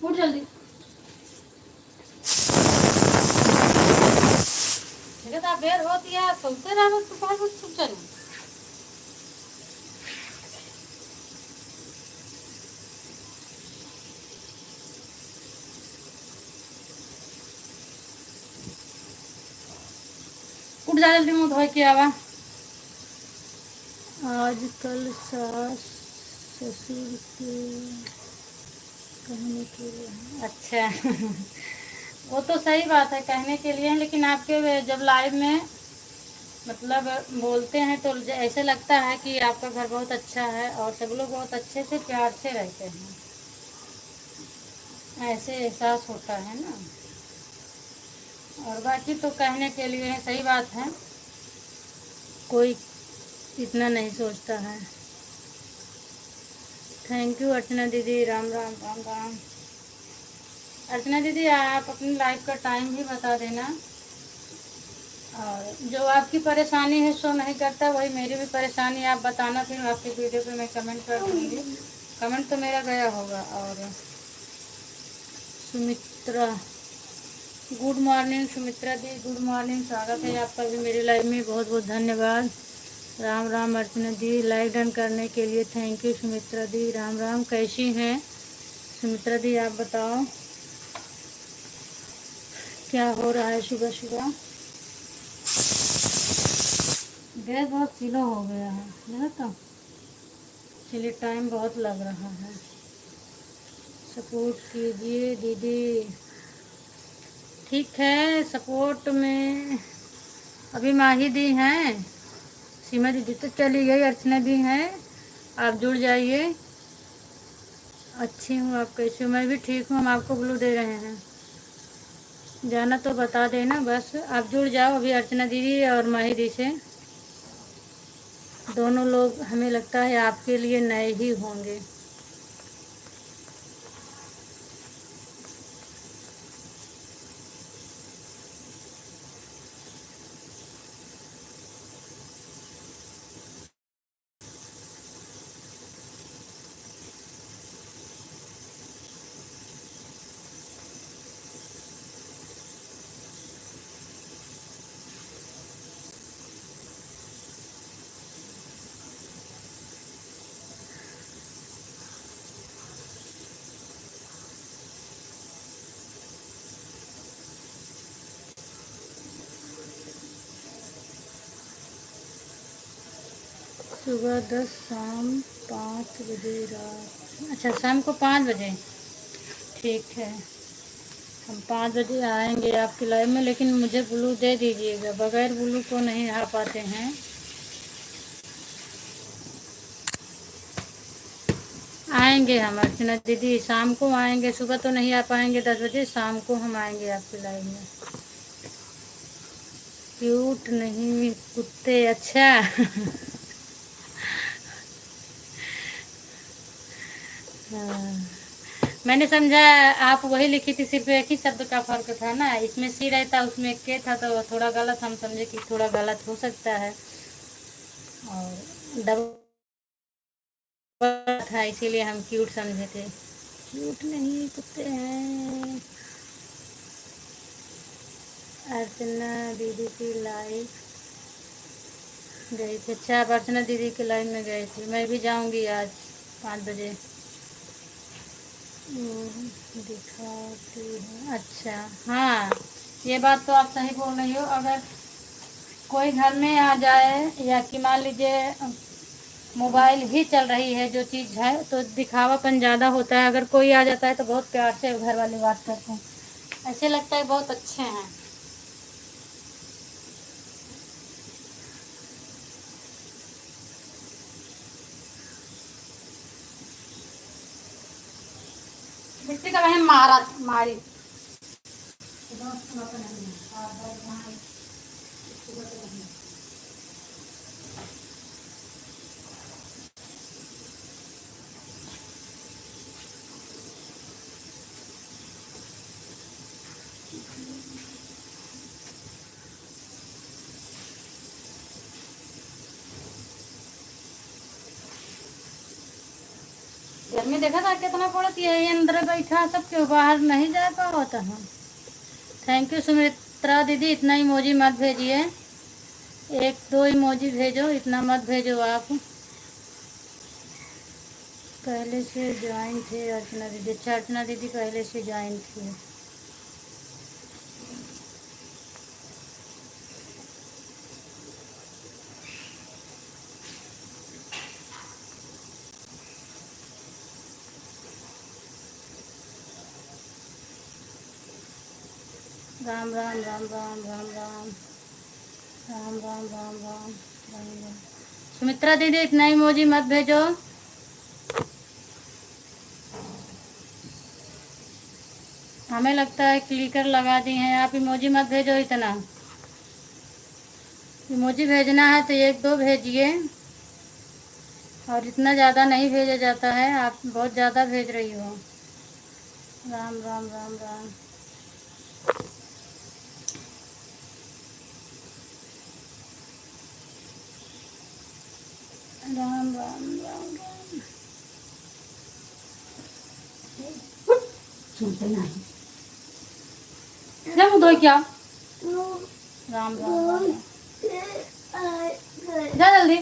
उठ जल्दी। ठीक है बेर हो दिया चलते रहो तो पाँच बजे चल। उठ जा जल्दी, मुँह धोए के आवा। आजकल सास ससुर के कहने के लिए अच्छा वो तो सही बात है कहने के लिए, लेकिन आपके जब लाइव में मतलब बोलते हैं तो ऐसे लगता है कि आपका घर बहुत अच्छा है और सब लोग बहुत अच्छे से प्यार से रहते हैं, ऐसे एहसास होता है ना। और बाकी तो कहने के लिए सही बात है, कोई इतना नहीं सोचता है। थैंक यू अर्चना दीदी, राम राम राम राम। अर्चना दीदी आप अपनी लाइफ का टाइम भी बता देना, और जो आपकी परेशानी है सो नहीं करता, वही मेरी भी परेशानी आप बताना, फिर आपकी वीडियो पे मैं कमेंट कर दूँगी। कमेंट तो मेरा गया होगा। और सुमित्रा, गुड मॉर्निंग सुमित्रा दी, गुड मॉर्निंग, स्वागत है आपका भी मेरी लाइव में, बहुत बहुत धन्यवाद। राम राम अर्चना दी, लाइक डन करने के लिए थैंक यू सुमित्रा दी, राम राम। कैसी हैं सुमित्रा दी, आप बताओ क्या हो रहा है सुबह सुबह। गैस बहुत स्लो हो गया है ना, तो चलिए टाइम बहुत लग रहा है। सपोर्ट कीजिए दीदी। ठीक है, सपोर्ट में अभी माही दी हैं, सीमा दीदी तो चली गई, अर्चना भी हैं, आप जुड़ जाइए। अच्छी हूँ, आप कैसे हो? मैं भी ठीक हूँ, हम आपको ब्लू दे रहे हैं, जाना तो बता देना, बस आप जुड़ जाओ अभी अर्चना दीदी और माही दी से। दोनों लोग हमें लगता है आपके लिए नए ही होंगे। सुबह 10, शाम 5 बजे, रात अच्छा शाम को 5 बजे। ठीक है, हम 5 बजे आएंगे आपकी लाइव में, लेकिन मुझे ब्लू दे दीजिएगा, बगैर ब्लू को नहीं आ पाते हैं। आएंगे हम अर्चना दीदी, शाम को आएंगे, सुबह तो नहीं आ पाएंगे 10 बजे, शाम को हम आएंगे आपकी लाइव में। क्यूट नहीं कुत्ते, अच्छा हाँ। मैंने समझा आप वही लिखी थी, सिर्फ एक ही शब्द का फर्क था ना, इसमें सी रहता उसमें के था, तो थोड़ा गलत हम समझे कि थोड़ा गलत हो सकता है, और डबल था इसीलिए हम क्यूट समझे थे। क्यूट नहीं कुत्ते हैं। अर्चना दीदी की लाइव गई थी, अच्छा आप अर्चना दीदी की लाइव में गए थे, मैं भी जाऊंगी आज 5 बजे। दिखाती है, अच्छा हाँ, ये बात तो आप सही बोल रही हो। अगर कोई घर में आ जाए या कि मान लीजिए मोबाइल ही चल रही है जो चीज़ है, तो दिखावापन ज़्यादा होता है, अगर कोई आ जाता है तो बहुत प्यार से घर वाले बात करते हैं, ऐसे लगता है बहुत अच्छे हैं। मिट्टी का बहन मारा मारी गर्मी देखा था कितना पड़ती है, ये अंदर बैठा सब क्यों बाहर नहीं जा पाओ तो हम। थैंक यू सुमित्रा दीदी, इतना इमोजी मत भेजिए, एक दो इमोजी भेजो, इतना मत भेजो आप। पहले से ज्वाइन थे अर्चना दीदी? अच्छा, अर्चना दीदी पहले से ज्वाइन थी। राम राम राम राम राम राम राम राम राम राम राम। सुमित्रा दीदी इतना इमोजी मत भेजो। हमें लगता है क्लिकर लगा दी हैं आप, इमोजी मत भेजो इतना। इमोजी भेजना है तो एक दो भेजिए, और इतना ज़्यादा नहीं भेजा जाता है, आप बहुत ज़्यादा भेज रही हो। राम राम राम राम। राम राम राम राम। सुनते नहीं क्या मुझे क्या? राम राम राम। जा जल्दी।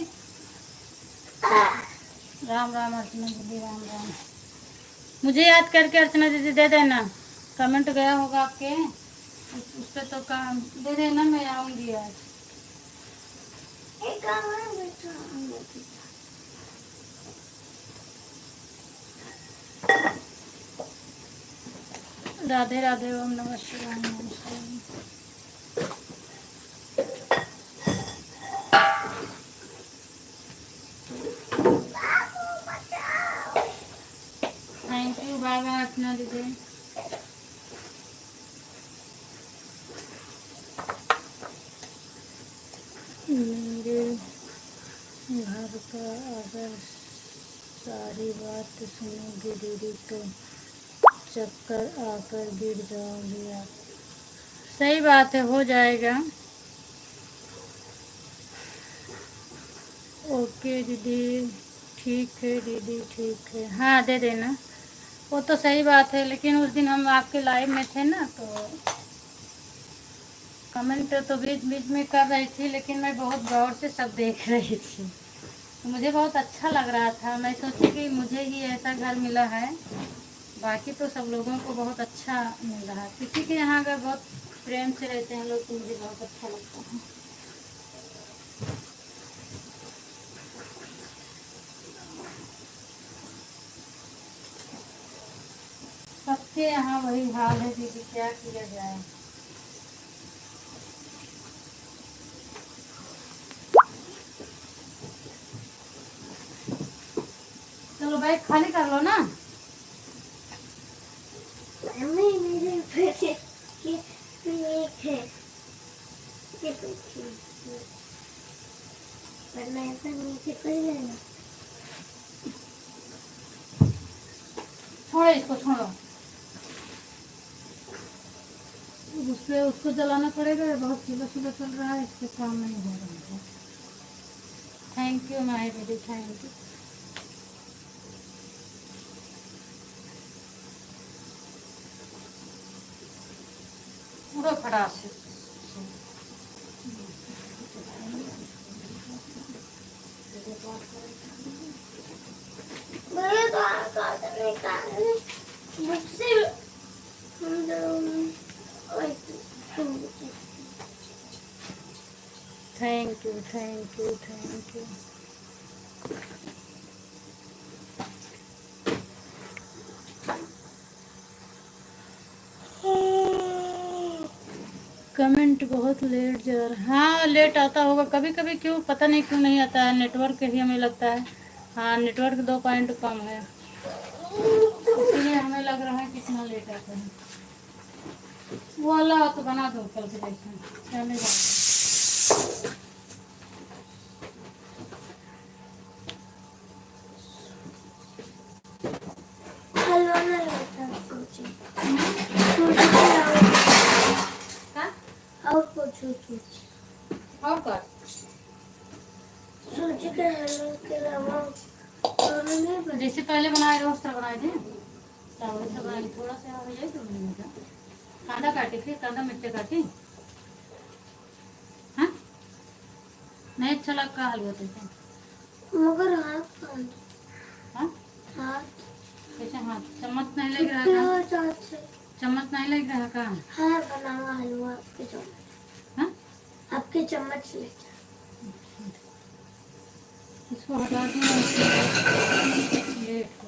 राम राम अर्चना दीदी, राम राम। मुझे याद करके अर्चना दीदी दे देना, कमेंट गया होगा आपके उस पर तो काम दे देना, मैं आऊँगी आज। राधे राधे, ओम नमः शिवाय, नमः शिवाय। थैंक यू, बाय बाय अर्चना दीदी। मेरे घर का अगर सारी बात सुनोगी दीदी तो चक्कर आकर गिर जाओगी आप। सही बात है, हो जाएगा। ओके दीदी, ठीक है दीदी, ठीक है, हाँ दे देना। वो तो सही बात है, लेकिन उस दिन हम आपके लाइव में थे ना, तो कमेंट तो बीच बीच में कर रही थी, लेकिन मैं बहुत गौर से सब देख रही थी, तो मुझे बहुत अच्छा लग रहा था। मैं सोची कि मुझे ही ऐसा घर मिला है, बाकी तो सब लोगों को बहुत अच्छा मिल रहा है। किसी के यहाँ अगर बहुत प्रेम से रहते हैं लोग तो मुझे बहुत अच्छा लगता है। सबके यहाँ वही हाल है दीदी, क्या किया जाए। चलो बैग खाली कर लो ना। छोड़ो इसको, छोड़ो। उससे उसको जलाना पड़ेगा, बहुत सुबह सुबह चल रहा है, इससे काम नहीं हो रहा है। थैंक यू माही दीदी, थैंक यू। पूरा खड़ा से thank you, thank you, thank you. Comment बहुत लेट जा रहा है, हाँ लेट आता होगा कभी कभी, क्यों पता नहीं क्यों नहीं आता है, नेटवर्क ही हमें लगता है। हाँ नेटवर्क 2 पॉइंट कम है, इसीलिए हमें लग रहा है कितना लेट आता है। वो वाला तो बना दो, कल के देखते हैं चले जाओ। हलवा नहीं लगता सूजी। सूजी खिलाओ। हाँ? और पूछो सूजी। और कर सूजी के हलवे के अलावा और नहीं बने। जैसे पहले बनाए रहे उस तरह बनाए थे, चावल से बनाए, थोड़ा सा हो जाए तो नहीं होगा। कांदा काटी, फिर कांदा मिर्च काटी। हाँ, नहीं अच्छा लगता हलवा तो। मगर हाथ काट। हाँ, हाथ कैसे हाथ? चम्मच नहीं लग रहा कितने का? और चाट से। चम्मच नहीं लग रहा का? हाँ बनावा हलवा आपके चम्मच। हाँ, आपके चम्मच ले जा। इसको हटा दूँ लेट हो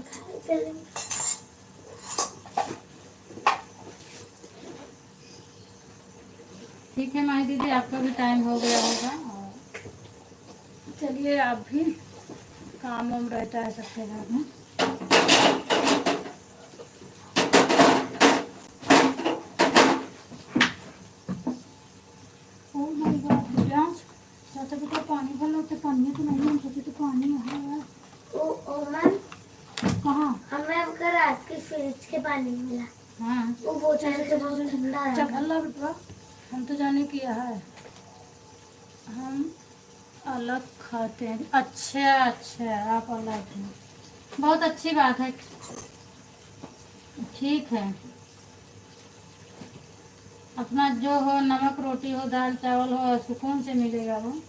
खाए करेंगे। ठीक है माही दीदी, आपका भी टाइम हो गया होगा। और चलिए, आप भी काम वाम रहता है सबके घर में। ओ माय गॉड दिव्यांश, चाचा बेटा पानी भर लो, तो पानी तो नहीं, हम सोचे तो पानी है। ओ ओमन कहाँ? हमें घर रात के फ्रिज के पानी मिला। हाँ, वो बोतल से बहुत ठंडा है। चल अल्लाह बेटा, हम तो जाने किया है, हम अलग खाते हैं। अच्छा अच्छा, आप अलग हैं, बहुत अच्छी बात है। ठीक है, अपना जो हो, नमक रोटी हो, दाल चावल हो, सुकून से मिलेगा वो।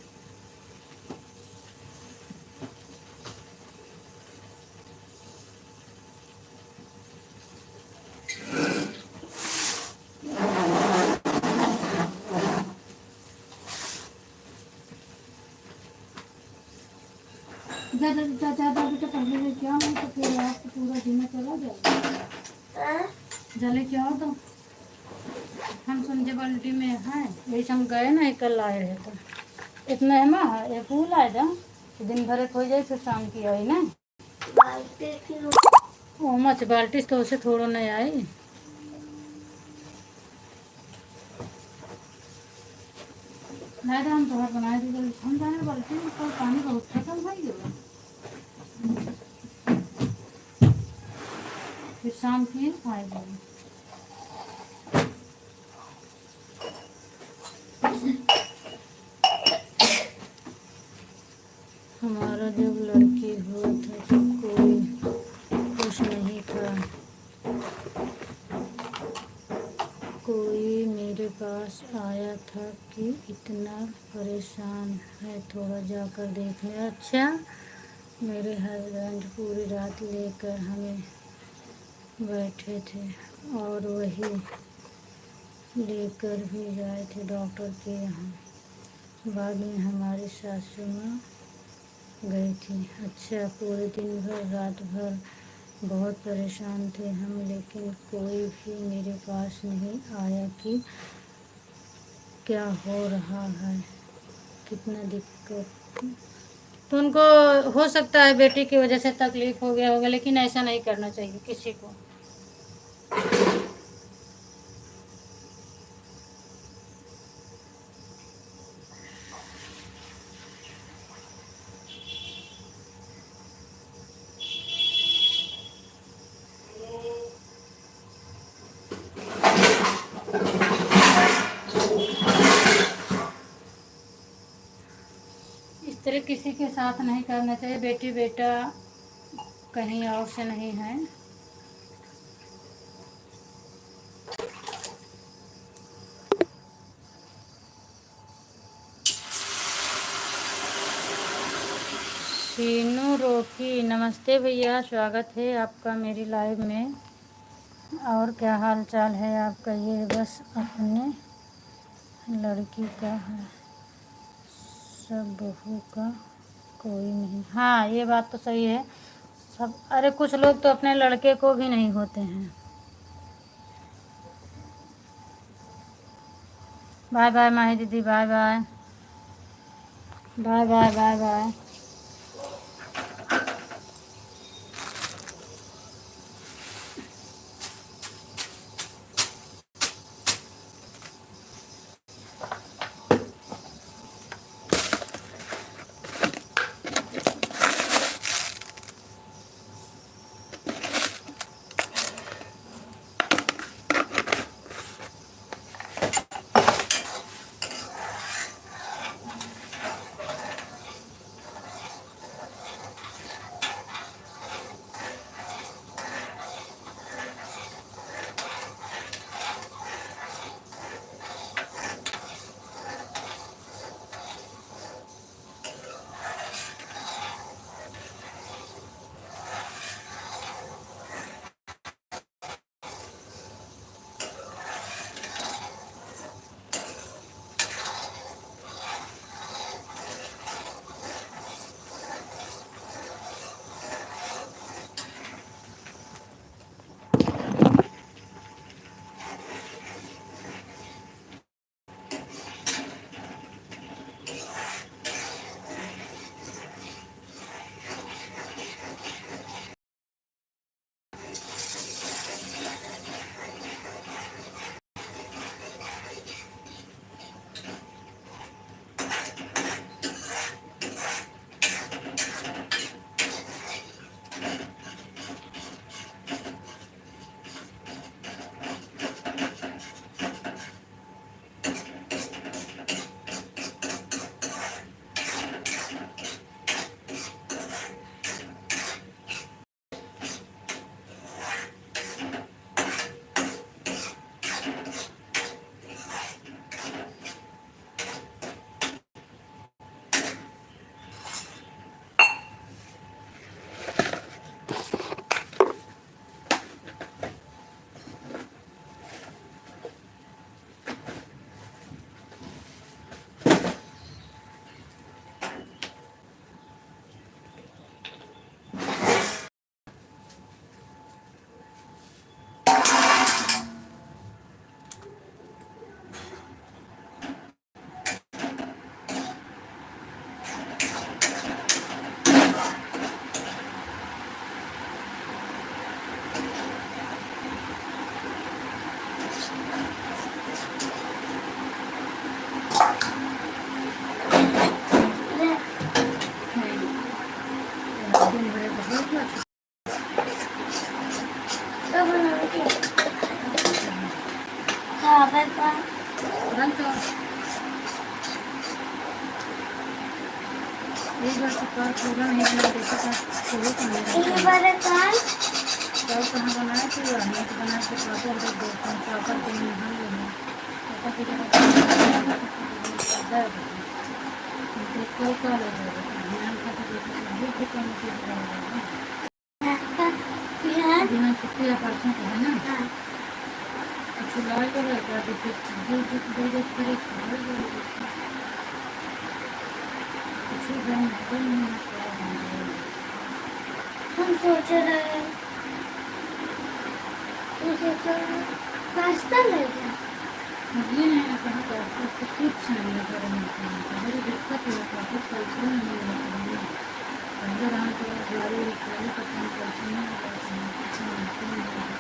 ज़्यादा ज़्यादा बेटा पहले लेके आओ, नहीं तो फिर आपको पूरा दिन चला जाएगा। हाँ? जले क्या हो तो हम समझे बाल्टी में है, यही से हम गए ना, कल आए रहे तो इतना है ना, ये फूल आए था तो दिन भर एक हो जाए, फिर शाम की आई ना बाल्टी की वो मच बाल्टी तो उसे थोड़ा नहीं आई। नहीं तो हम तो बनाए थे जल्दी, हम जाए बाल्टी में कल पानी बहुत खत्म हो गया, फिर शाम की आएगी। हमारा जब लड़की हुआ था तो कोई खुश नहीं था, कोई मेरे पास आया था कि इतना परेशान है, थोड़ा जाकर देखने। अच्छा, मेरे हस्बैंड पूरी रात लेकर हमें बैठे थे और वही लेकर भी गए थे डॉक्टर के यहाँ। बाद में हमारी सासू माँ गई थी। अच्छा, पूरे दिन भर रात भर बहुत परेशान थे हम, लेकिन कोई भी मेरे पास नहीं आया कि क्या हो रहा है, कितना दिक्कत। तो उनको हो सकता है बेटी की वजह से तकलीफ हो गया होगा, लेकिन ऐसा नहीं करना चाहिए किसी को। इस तरह किसी के साथ नहीं करना चाहिए, बेटी बेटा कहीं और से नहीं है। शीनू रोकी, नमस्ते भैया, स्वागत है आपका मेरी लाइव में। और क्या हाल चाल है आपका? ये बस अपने लड़की का है, सब बहू का कोई नहीं। हाँ, ये बात तो सही है सब। अरे कुछ लोग तो अपने लड़के को भी नहीं होते हैं। बाय बाय माही दीदी, bye bye bye bye bye bye. ले नहीं, दिन भर बहुत अच्छा। तो बनाओगे खावेगा तुरंत तो एक बार तो कल पूरा नहीं बना देखा था, शुरू तो नहीं ये रहता। वाला कान कल कहाँ बनाए थे, वो नहीं तो बना के पापड़ दे दो, पापड़ के लिए नहा लेना, पापड़ की जगह दर्द कल का ले जाएगा, ध्यान का तो देखो बहुत भी कम चीज रहेगा। बिहार अभी मैं छुट्टी या परसों को है ना, हाँ कुछ लाए तो रहेगा, देखिए दो खरीद कुछ नहीं हम सोच रहे हैं तो सोच रहे हैं पास्ता ले जाए ये नहीं ना कहाँ पर उसको कुछ नहीं है घर में, बड़ी दिक्कत है, काफ़ी पैसे नहीं है पहले रहा तो गाड़ी खाली का काम पैसे नहीं होता कुछ नहीं है।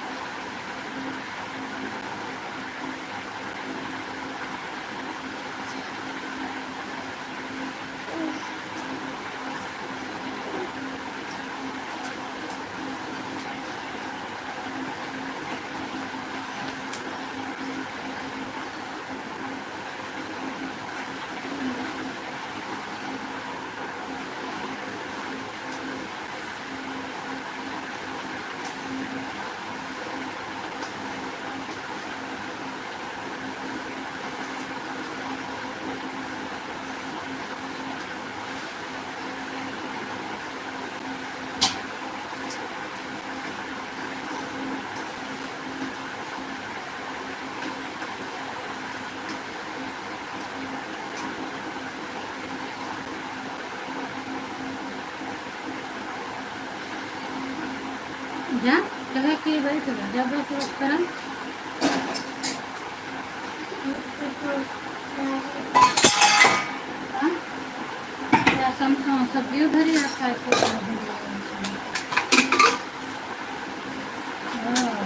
जा कहे कि बैठ जा जब बस बस करम या सब्जी उधर ही रखा है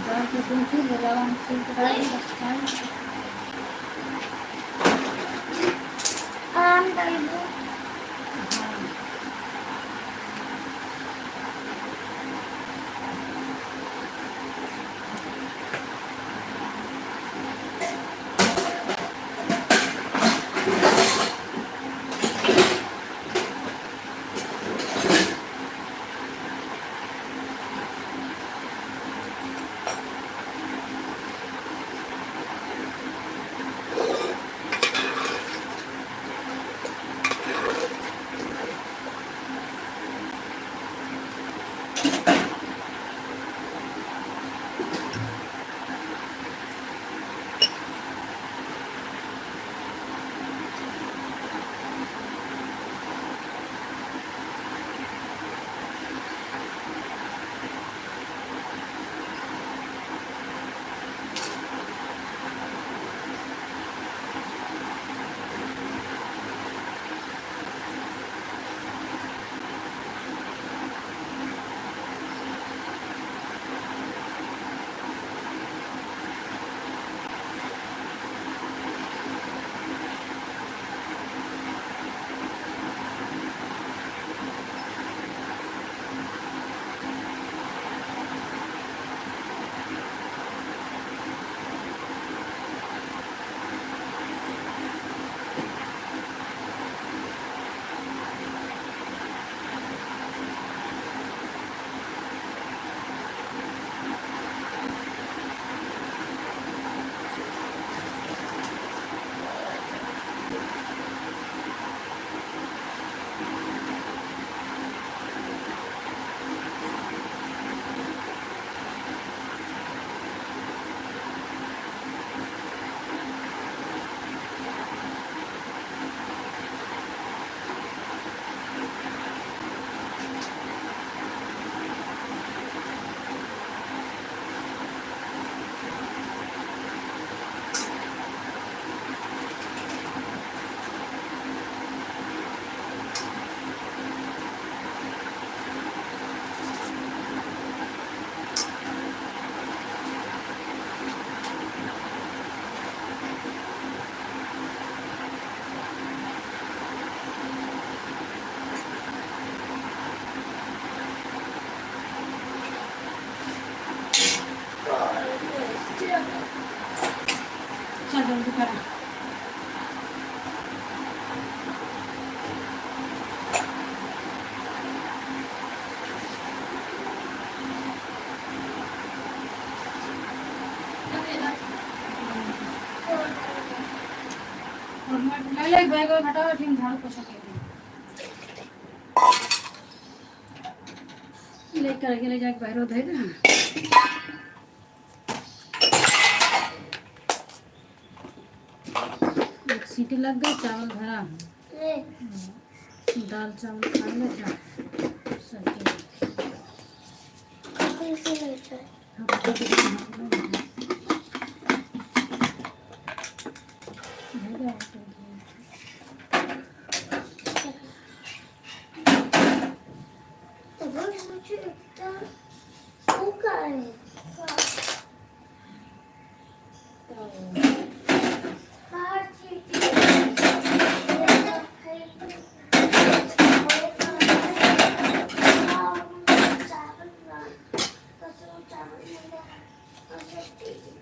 दाल के तुम छू लगाओ आम डाल दो और मैं ले ले बैग और हटाओ फिर झाड़ू पोछा कर लेकर के ले जाके बाहर धो दे। एक सीटी लग गई, चावल धरा है। ले दाल चावल खा लेता सब्जी कैसे लेता है अगर मुझे इतना भूखा है हर चीज चावल